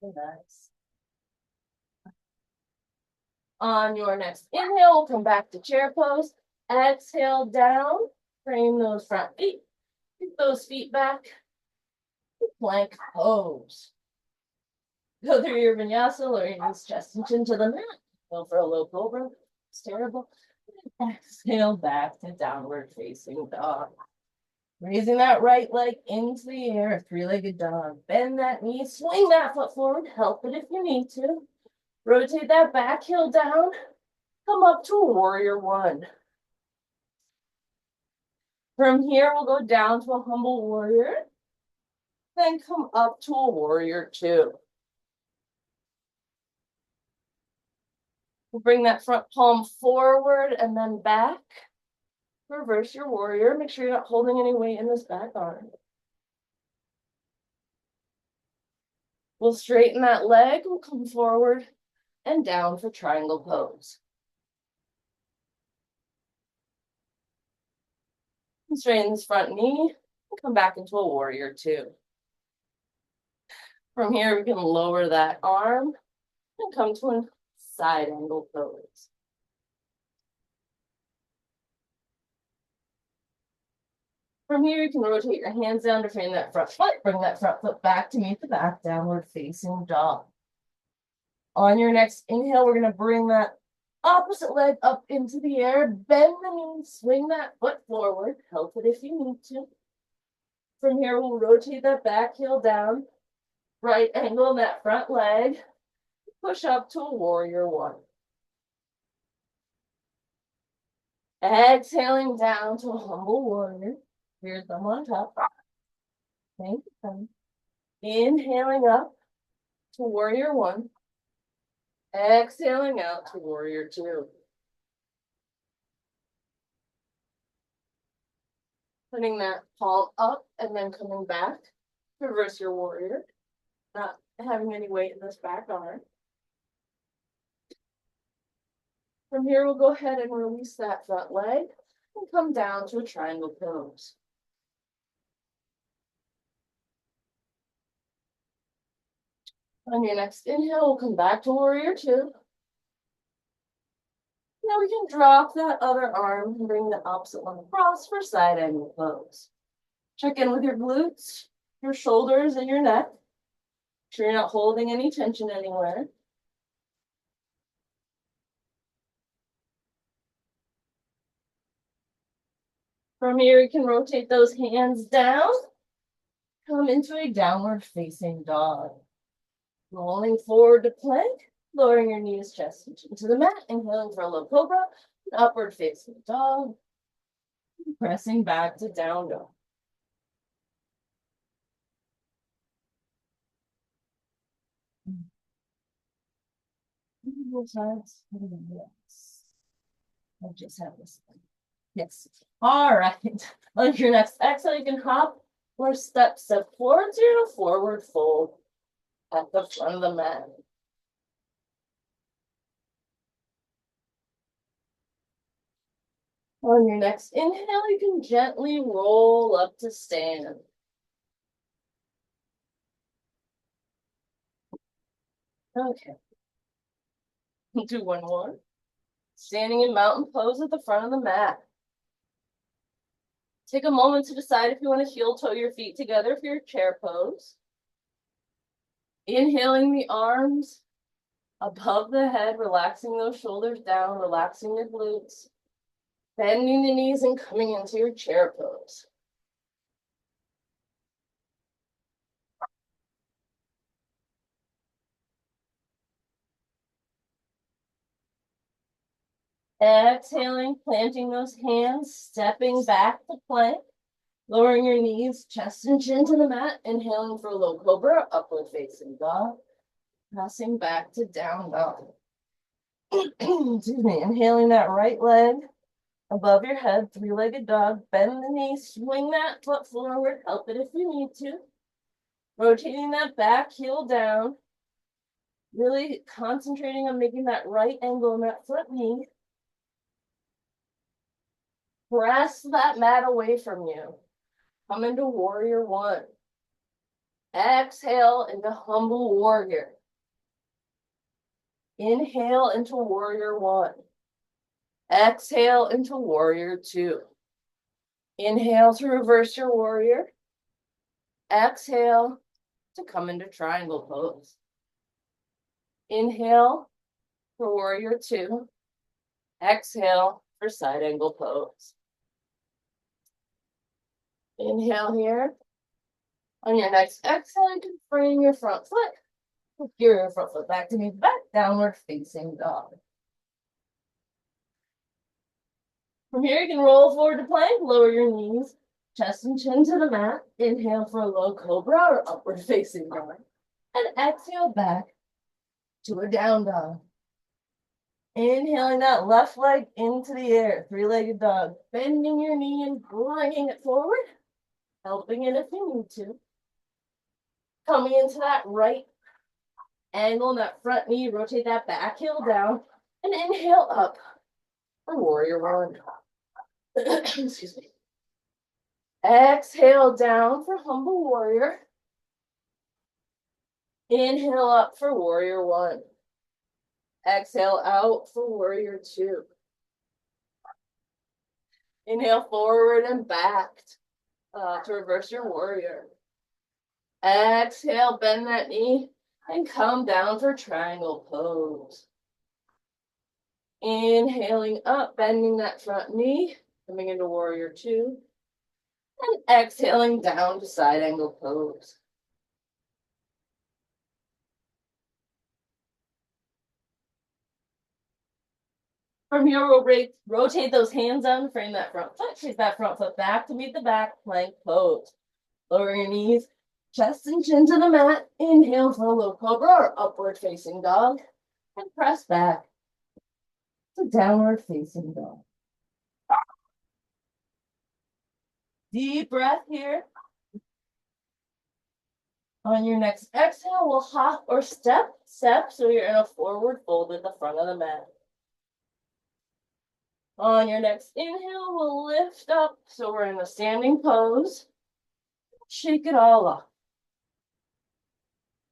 Nice. On your next inhale, we'll come back to chair pose. Exhale down, frame those front feet. Keep those feet back. Plank pose. Go through your vinyasa, lower your knees, chest, and chin to the mat. Go for a low cobra. It's terrible. Exhale back to downward facing dog. Raising that right leg into the air, three-legged dog. Bend that knee, swing that foot forward, help it if you need to. Rotate that back heel down. Come up to a warrior one. From here, we'll go down to a humble warrior. Then come up to a warrior two. We'll bring that front palm forward and then back. Reverse your warrior. Make sure you're not holding any weight in this back arm. We'll straighten that leg. We'll come forward and down for triangle pose. Straighten this front knee and come back into a warrior two. From here, we can lower that arm and come to a side angle pose. From here, you can rotate your hands down to frame that front foot. Bring that front foot back to meet the back, downward facing dog. On your next inhale, we're going to bring that opposite leg up into the air. Bend the knee, swing that foot forward. Help it if you need to. From here, we'll rotate that back heel down. Right angle in that front leg. Push up to a warrior one. Exhaling down to a humble warrior. Rear thumb on top. Thank you. Inhaling up to warrior one. Exhaling out to warrior two. Putting that palm up and then coming back. Reverse your warrior. Not having any weight in this back arm. From here, we'll go ahead and release that front leg and come down to a triangle pose. On your next inhale, we'll come back to warrior two. Now we can drop that other arm and bring the opposite one across for side angle pose. Check in with your glutes, your shoulders, and your neck. Make sure you're not holding any tension anywhere. From here, you can rotate those hands down. Come into a downward facing dog. Rolling forward to plank, lowering your knees, chest, and chin to the mat, inhaling for a low cobra, and upward facing dog. Pressing back to down dog. Yes. I just have this one. Yes. All right. On your next exhale, you can hop or step forward to a forward fold at the front of the mat. On your next inhale, you can gently roll up to stand. Okay. Do one more. Standing in mountain pose at the front of the mat. Take a moment to decide if you want to heel toe your feet together for your chair pose. Inhaling the arms above the head, relaxing those shoulders down, relaxing your glutes. Bending the knees and coming into your chair pose. Exhaling, planting those hands, stepping back to plank. Lowering your knees, chest and chin to the mat. Inhaling for low cobra, upward facing dog. Pressing back to down dog. Excuse me. Inhaling that right leg above your head, three-legged dog. Bend the knee, swing that foot forward. Help it if you need to. Rotating that back heel down. Really concentrating on making that right angle in that front knee. Press that mat away from you. Come into warrior one. Exhale into humble warrior. Inhale into warrior one. Exhale into warrior two. Inhale to reverse your warrior. Exhale to come into triangle pose. Inhale for warrior two. Exhale for side angle pose. Inhale here. On your next exhale, you can frame your front foot. Your front foot back to meet back, downward facing dog. From here, you can roll forward to plank, lower your knees, chest and chin to the mat. Inhale for a low cobra or upward facing dog. And exhale back to a down dog. Inhaling that left leg into the air, three-legged dog. Bending your knee and bringing it forward. Helping it if you need to. Coming into that right angle in that front knee, rotate that back heel down, and inhale up for warrior one. Excuse me. Exhale down for humble warrior. Inhale up for warrior one. Exhale out for warrior two. Inhale forward and back to reverse your warrior. Exhale, bend that knee and come down for triangle pose. Inhaling up, bending that front knee, coming into warrior two. And exhaling down to side angle pose. From here, we'll rotate those hands down, frame that front foot, take that front foot back to meet the back, plank pose. Lower your knees, chest and chin to the mat. Inhale for a low cobra or upward facing dog. And press back to downward facing dog. Deep breath here. On your next exhale, we'll hop or step so you're in a forward fold at the front of the mat. On your next inhale, we'll lift up so we're in a standing pose. Shake it all off.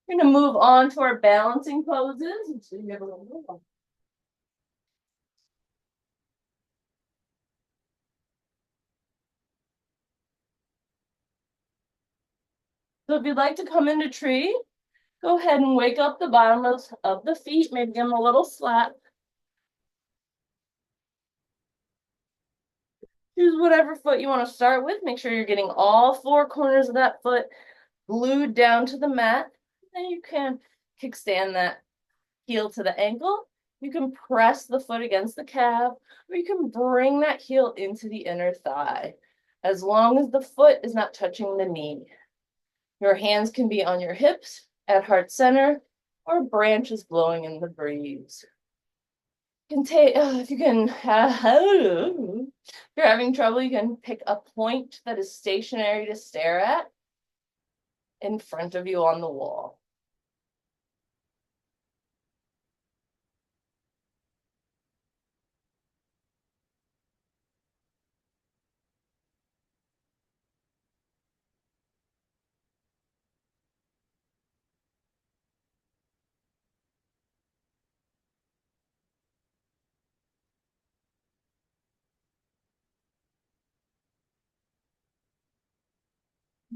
We're going to move on to our balancing poses. So you have a little move. So if you'd like to come into tree, go ahead and wake up the bottom of the feet, maybe give them a little slap. Choose whatever foot you want to start with. Make sure you're getting all four corners of that foot glued down to the mat. Then you can kickstand that heel to the ankle. You can press the foot against the calf, or you can bring that heel into the inner thigh, as long as the foot is not touching the knee. Your hands can be on your hips at heart center, or branches blowing in the breeze. You can take, if you're having trouble, you can pick a point that is stationary to stare at in front of you on the wall.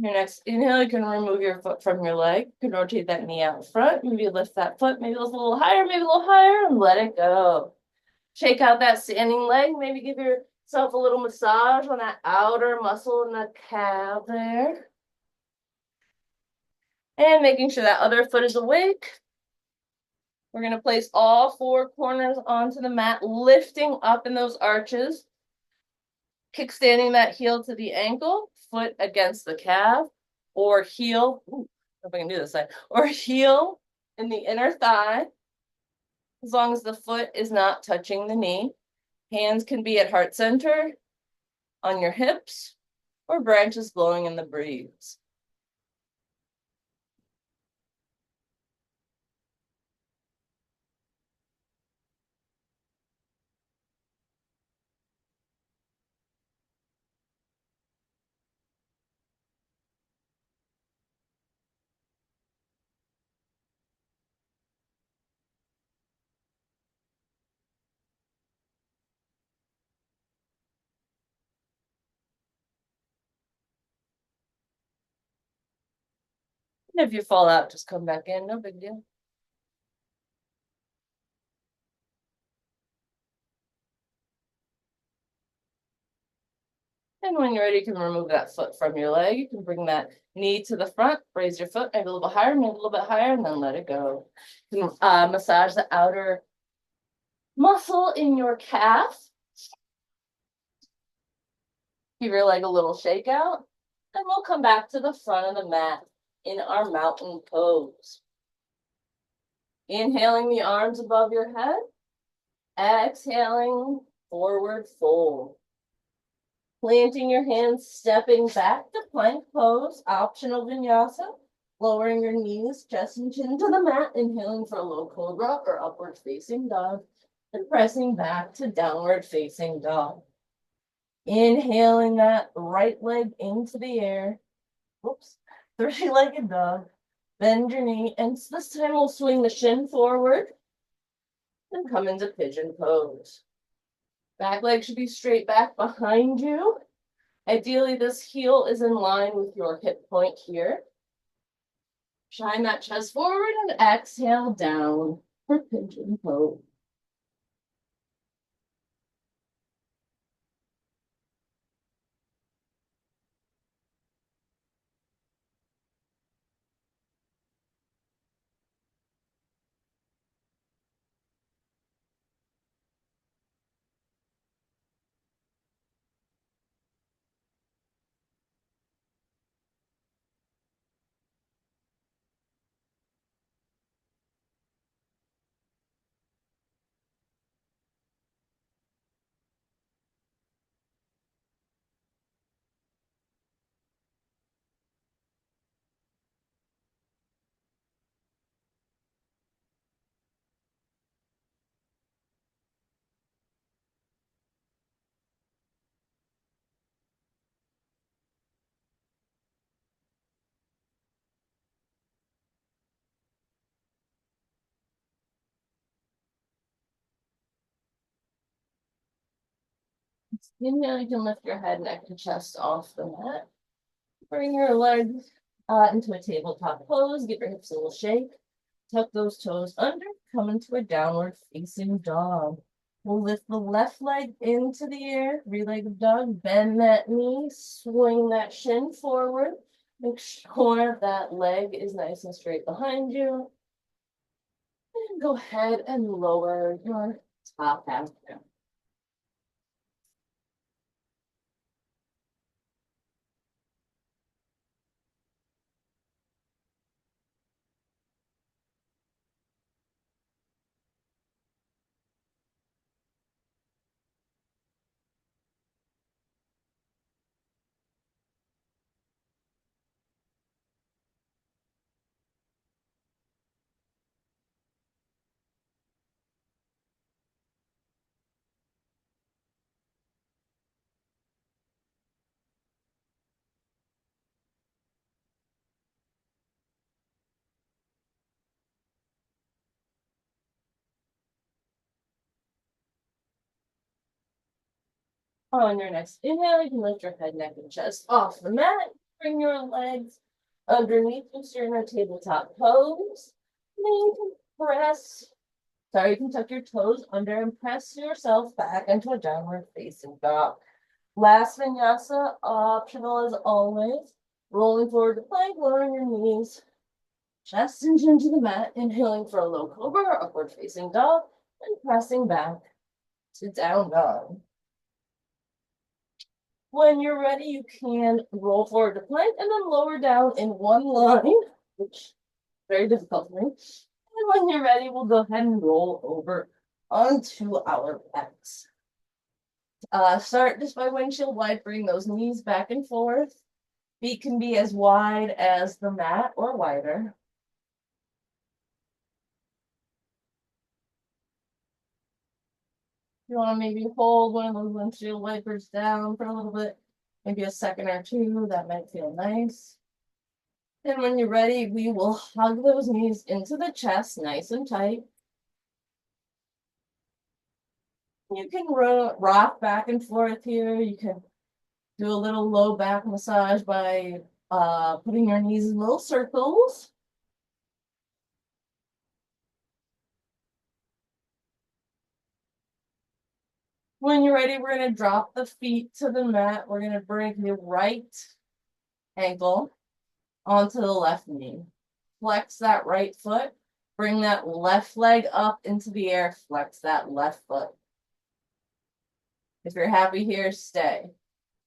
Your next inhale, you can remove your foot from your leg. You can rotate that knee out front. Maybe lift that foot, maybe lift a little higher, maybe a little higher, and let it go. Shake out that standing leg. Maybe give yourself a little massage on that outer muscle in the calf there. And making sure that other foot is awake. We're going to place all four corners onto the mat, lifting up in those arches. Kickstanding that heel to the ankle, foot against the calf, or heel, if I can do this side, or heel in the inner thigh, as long as the foot is not touching the knee. Hands can be at heart center, on your hips, or branches blowing in the breeze. And if you fall out, just come back in, no big deal. And when you're ready, you can remove that foot from your leg. You can bring that knee to the front, raise your foot, maybe a little bit higher, maybe a little bit higher, and then let it go. You can massage the outer muscle in your calf. Give your leg a little shake out, and we'll come back to the front of the mat in our mountain pose. Inhaling the arms above your head, exhaling, forward fold. Planting your hands, stepping back to plank pose, optional vinyasa. Lowering your knees, chest and chin to the mat, inhaling for a low cobra or upward facing dog, and pressing back to downward facing dog. Inhaling that right leg into the air. Whoops, three-legged dog. Bend your knee, and this time we'll swing the shin forward and come into pigeon pose. Back leg should be straight back behind you. Ideally, this heel is in line with your hip point here. Shine that chest forward and exhale down for pigeon pose. Inhale, you can lift your head, neck, and chest off the mat. Bring your legs into a tabletop pose. Give your hips a little shake. Tuck those toes under. Come into a downward facing dog. We'll lift the left leg into the air. Three-legged dog. Bend that knee. Swing that shin forward. Make sure that leg is nice and straight behind you. And go ahead and lower your top half down. On your next inhale, you can lift your head, neck, and chest off the mat. Bring your legs underneath you, so you're in a tabletop pose. Then you can you can tuck your toes under and press yourself back into a downward facing dog. Last vinyasa, optional as always. Rolling forward to plank, lowering your knees, chest and chin to the mat, inhaling for a low cobra or upward facing dog, and pressing back to down dog. When you're ready, you can roll forward to plank and then lower down in one line, which is very difficult for me. And when you're ready, we'll go ahead and roll over onto our backs. Start just by windshield wide, bring those knees back and forth. Feet can be as wide as the mat or wider. You want to maybe hold one of those windshield wipers down for a little bit, maybe a second or two, that might feel nice. And when you're ready, we will hug those knees into the chest, nice and tight. You can rock back and forth here. You can do a little low back massage by putting your knees in little circles. When you're ready, we're going to drop the feet to the mat. We're going to bring the right ankle onto the left knee. Flex that right foot. Bring that left leg up into the air. Flex that left foot. If you're happy here, stay. If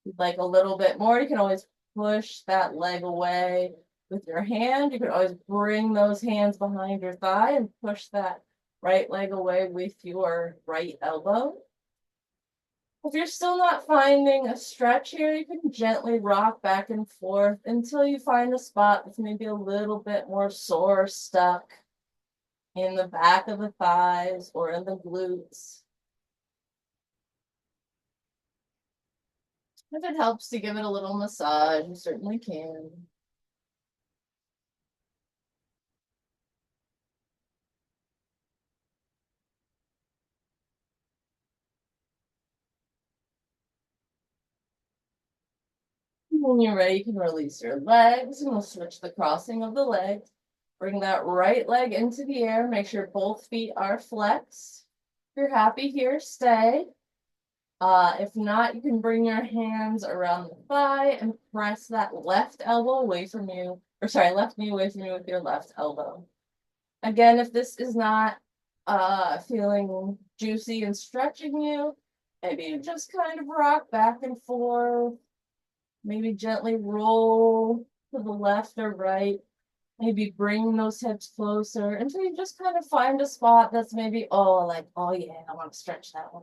you'd like a little bit more, you can always push that leg away with your hand. You can always bring those hands behind your thigh and push that right leg away with your right elbow. If you're still not finding a stretch here, you can gently rock back and forth until you find a spot that's maybe a little bit more sore, stuck in the back of the thighs or in the glutes. If it helps to give it a little massage, you certainly can. When you're ready, you can release your legs, and we'll switch the crossing of the legs. Bring that right leg into the air. Make sure both feet are flexed. If you're happy here, stay. If not, you can bring your hands around the thigh and press that left elbow away from you, or sorry, left knee away from you with your left elbow. Again, if this is not feeling juicy and stretching you, maybe you just kind of rock back and forth. Maybe gently roll to the left or right. Maybe bring those hips closer until you just kind of find a spot that's maybe, oh yeah, I want to stretch that one.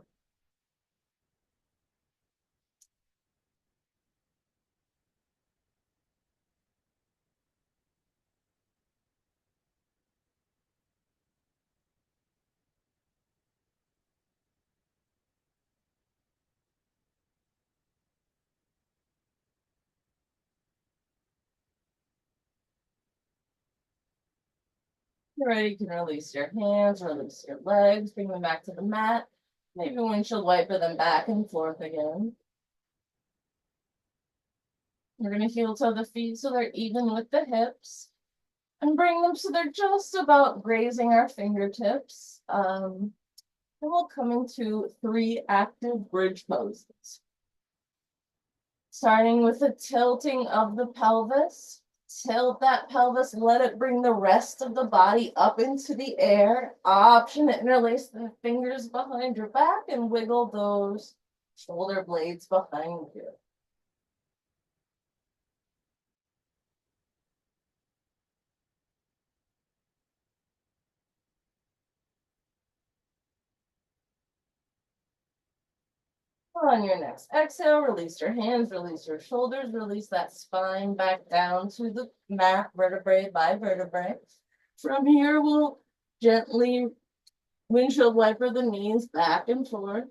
You're ready, you can release your hands, release your legs, bring them back to the mat. Maybe windshield wiper them back and forth again. We're going to heel toe the feet so they're even with the hips and bring them so they're just about grazing our fingertips. And we'll come into 3 active bridge poses. Starting with the tilting of the pelvis. Tilt that pelvis, let it bring the rest of the body up into the air. Option to interlace the fingers behind your back and wiggle those shoulder blades behind you. On your next exhale, release your hands, release your shoulders, release that spine back down to the mat, vertebrae by vertebrae. From here, we'll gently windshield wiper the knees back and forth.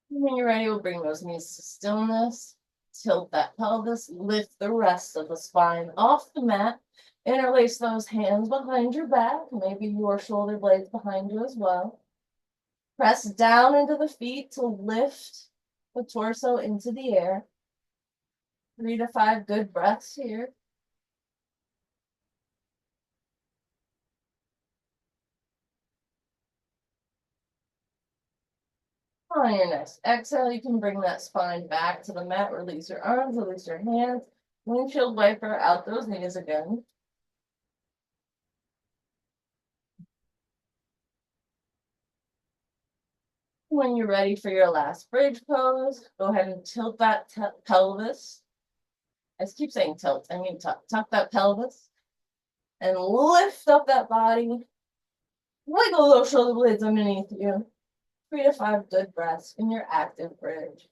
When you're ready, we'll bring those knees to stillness. Tilt that pelvis, lift the rest of the spine off the mat. Interlace those hands behind your back, maybe your shoulder blades behind you as well. Press down into the feet to lift the torso into the air. 3 to 5 good breaths here. On your next exhale, you can bring that spine back to the mat. Release your arms, release your hands. Windshield wiper out those knees again. When you're ready for your last bridge pose, go ahead and tilt that pelvis. I keep saying tilt, I mean tuck that pelvis. And lift up that body. Wiggle those shoulder blades underneath you. 3 to 5 good breaths in your active bridge.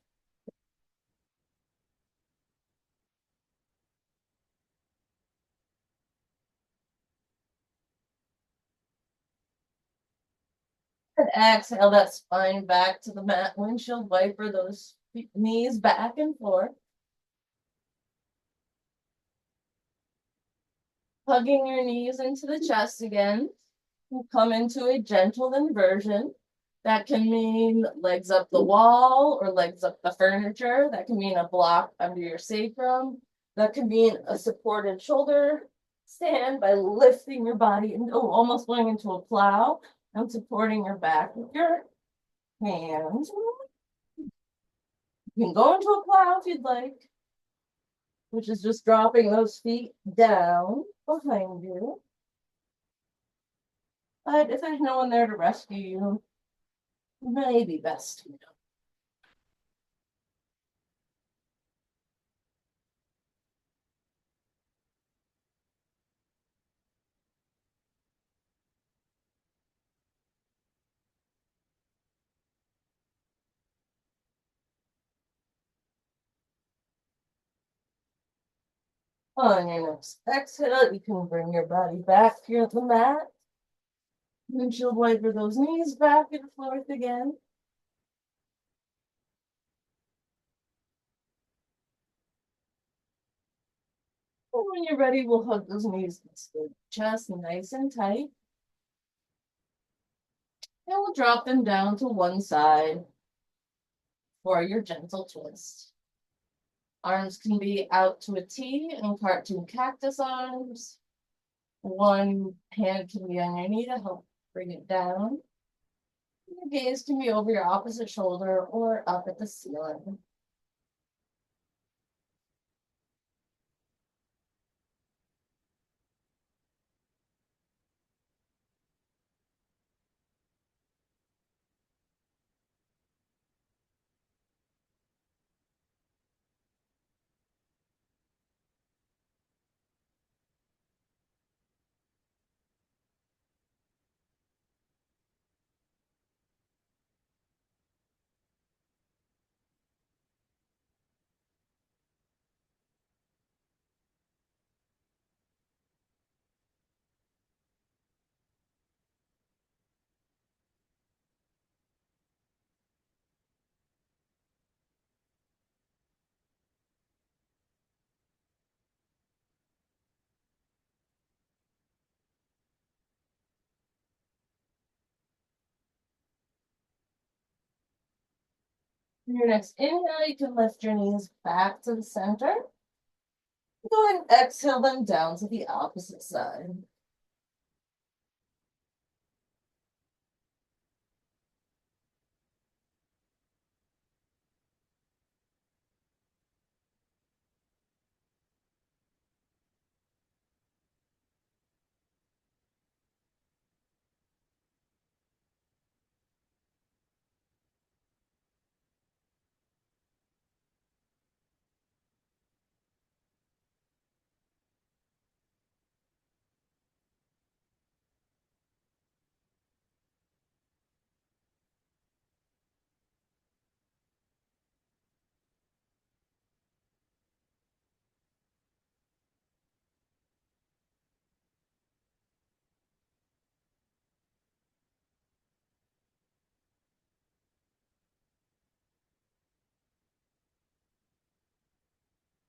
And exhale that spine back to the mat. Windshield wiper those knees back and forth. Hugging your knees into the chest again. We'll come into a gentle inversion. That can mean legs up the wall or legs up the furniture. That can mean a block under your sacrum. That can mean a supported shoulder stand by lifting your body and almost going into a plow and supporting your back with your hands. You can go into a plow if you'd like, which is just dropping those feet down behind you. But if there's no one there to rescue you, it may be best to on your next exhale, you can bring your body back here at the mat. Windshield wiper those knees back and forth again. And when you're ready, we'll hug those knees into the chest nice and tight. And we'll drop them down to one side for your gentle twist. Arms can be out to a T and cartoon cactus arms. One hand can be on your knee to help bring it down. Your gaze can be over your opposite shoulder or up at the ceiling. Your next inhale, you can lift your knees back to the center. Go and exhale them down to the opposite side.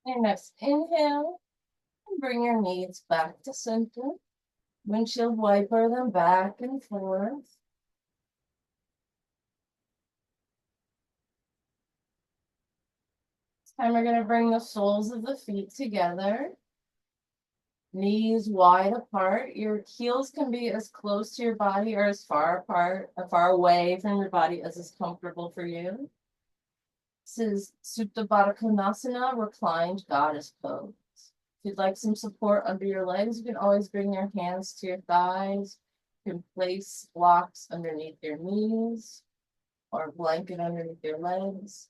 Your next inhale, and bring your knees back to center. Windshield wiper them back and forth. Time we're gonna bring the soles of the feet together. Knees wide apart. Your heels can be as close to your body or as far apart, far away from your body as is comfortable for you. This is Supta Baddha Konasana, reclined goddess pose. If you'd like some support under your legs, you can always bring your hands to your thighs. You can place blocks underneath your knees or a blanket underneath your legs.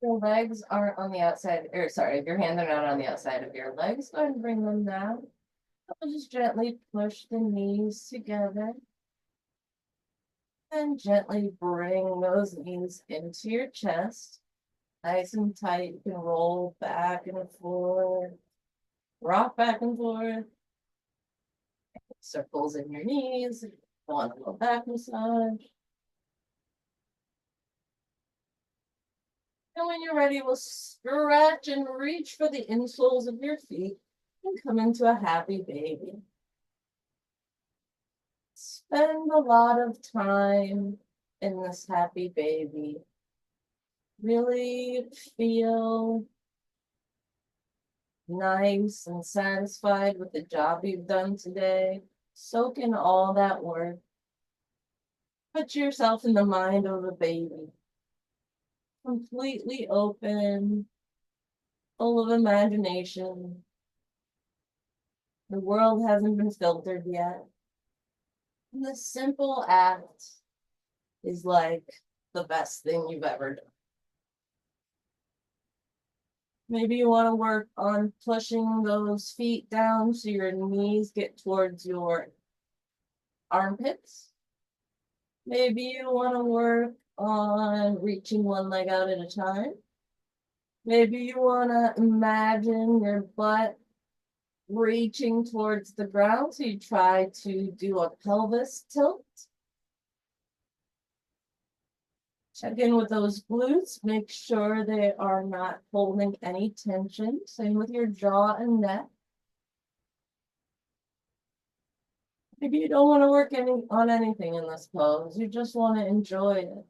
Your legs aren't on the outside, or sorry, if your hands are not on the outside of your legs, go ahead and bring them down. I'll just gently push the knees together and gently bring those knees into your chest. Nice and tight. You can roll back and forth, rock back and forth, circles in your knees. Want a little back massage. And when you're ready, we'll stretch and reach for the insoles of your feet and come into a happy baby. Spend a lot of time in this happy baby. Really feel nice and satisfied with the job you've done today. Soak in all that work. Put yourself in the mind of a baby. Completely open, full of imagination. The world hasn't been filtered yet. And this simple act is like the best thing you've ever done. Maybe you want to work on pushing those feet down so your knees get towards your armpits. Maybe you want to work on reaching one leg out at a time. Maybe you want to imagine your butt reaching towards the ground, so you try to do a pelvis tilt. Check in with those glutes, make sure they are not holding any tension. Same with your jaw and neck. Maybe you don't want to work on anything in this pose, you just want to enjoy it.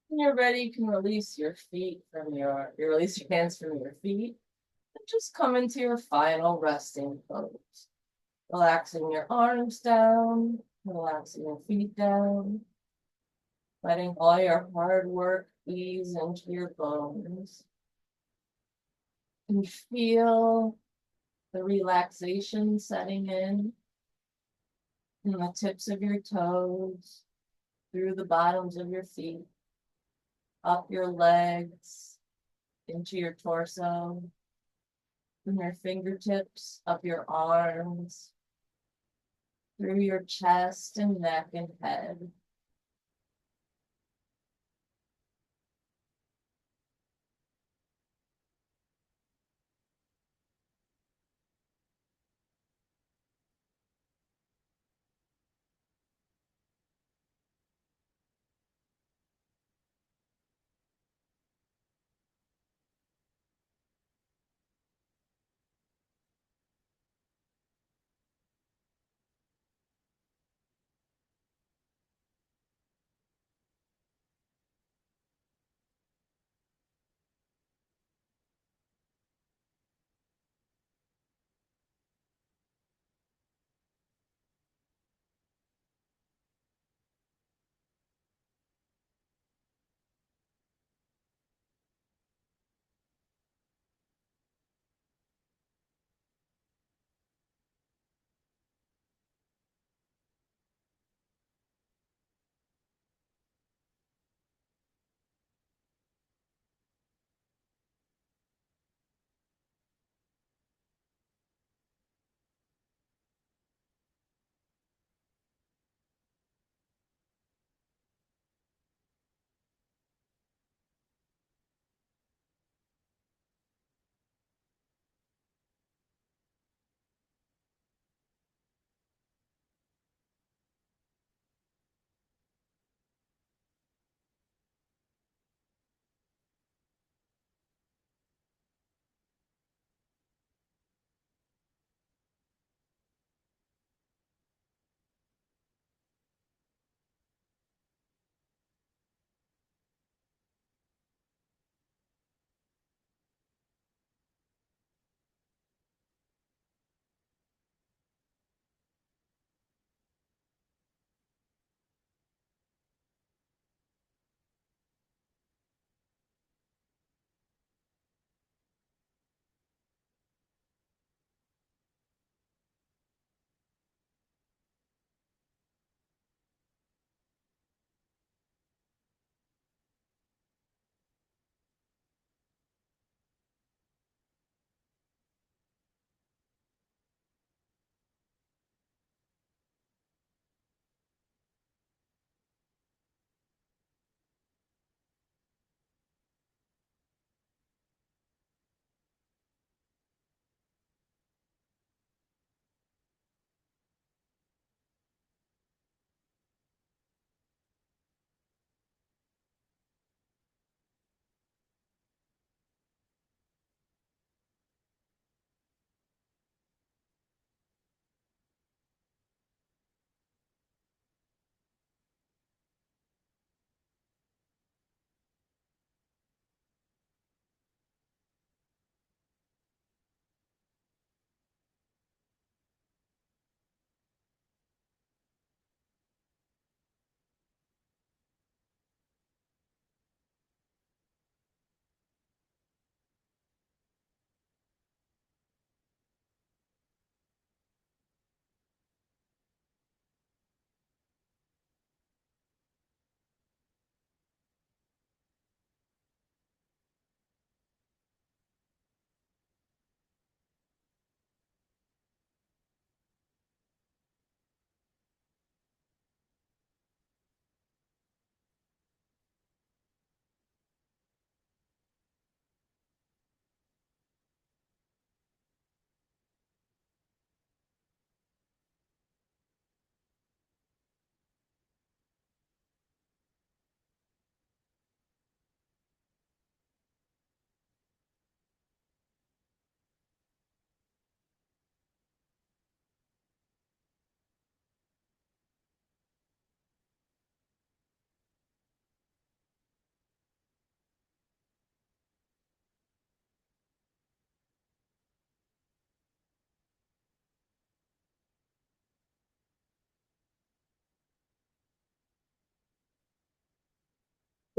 When you're ready, you can release your feet from release your hands from your feet and just come into your final resting pose. Relaxing your arms down, relaxing your feet down, letting all your hard work ease into your bones. And feel the relaxation setting in the tips of your toes, through the bottoms of your feet, up your legs, into your torso, from your fingertips, up your arms, through your chest and neck and head.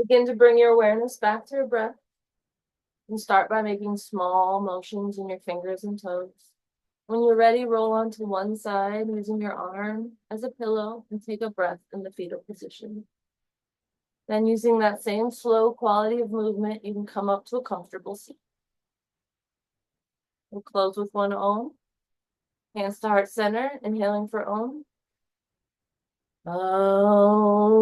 Begin to bring your awareness back to your breath. And start by making small motions in your fingers and toes. When you're ready, roll onto one side using your arm as a pillow and take a breath in the fetal position. Then using that same slow quality of movement, you can come up to a comfortable seat. We'll close with one Om. Hands to heart center, inhaling for Om. Om.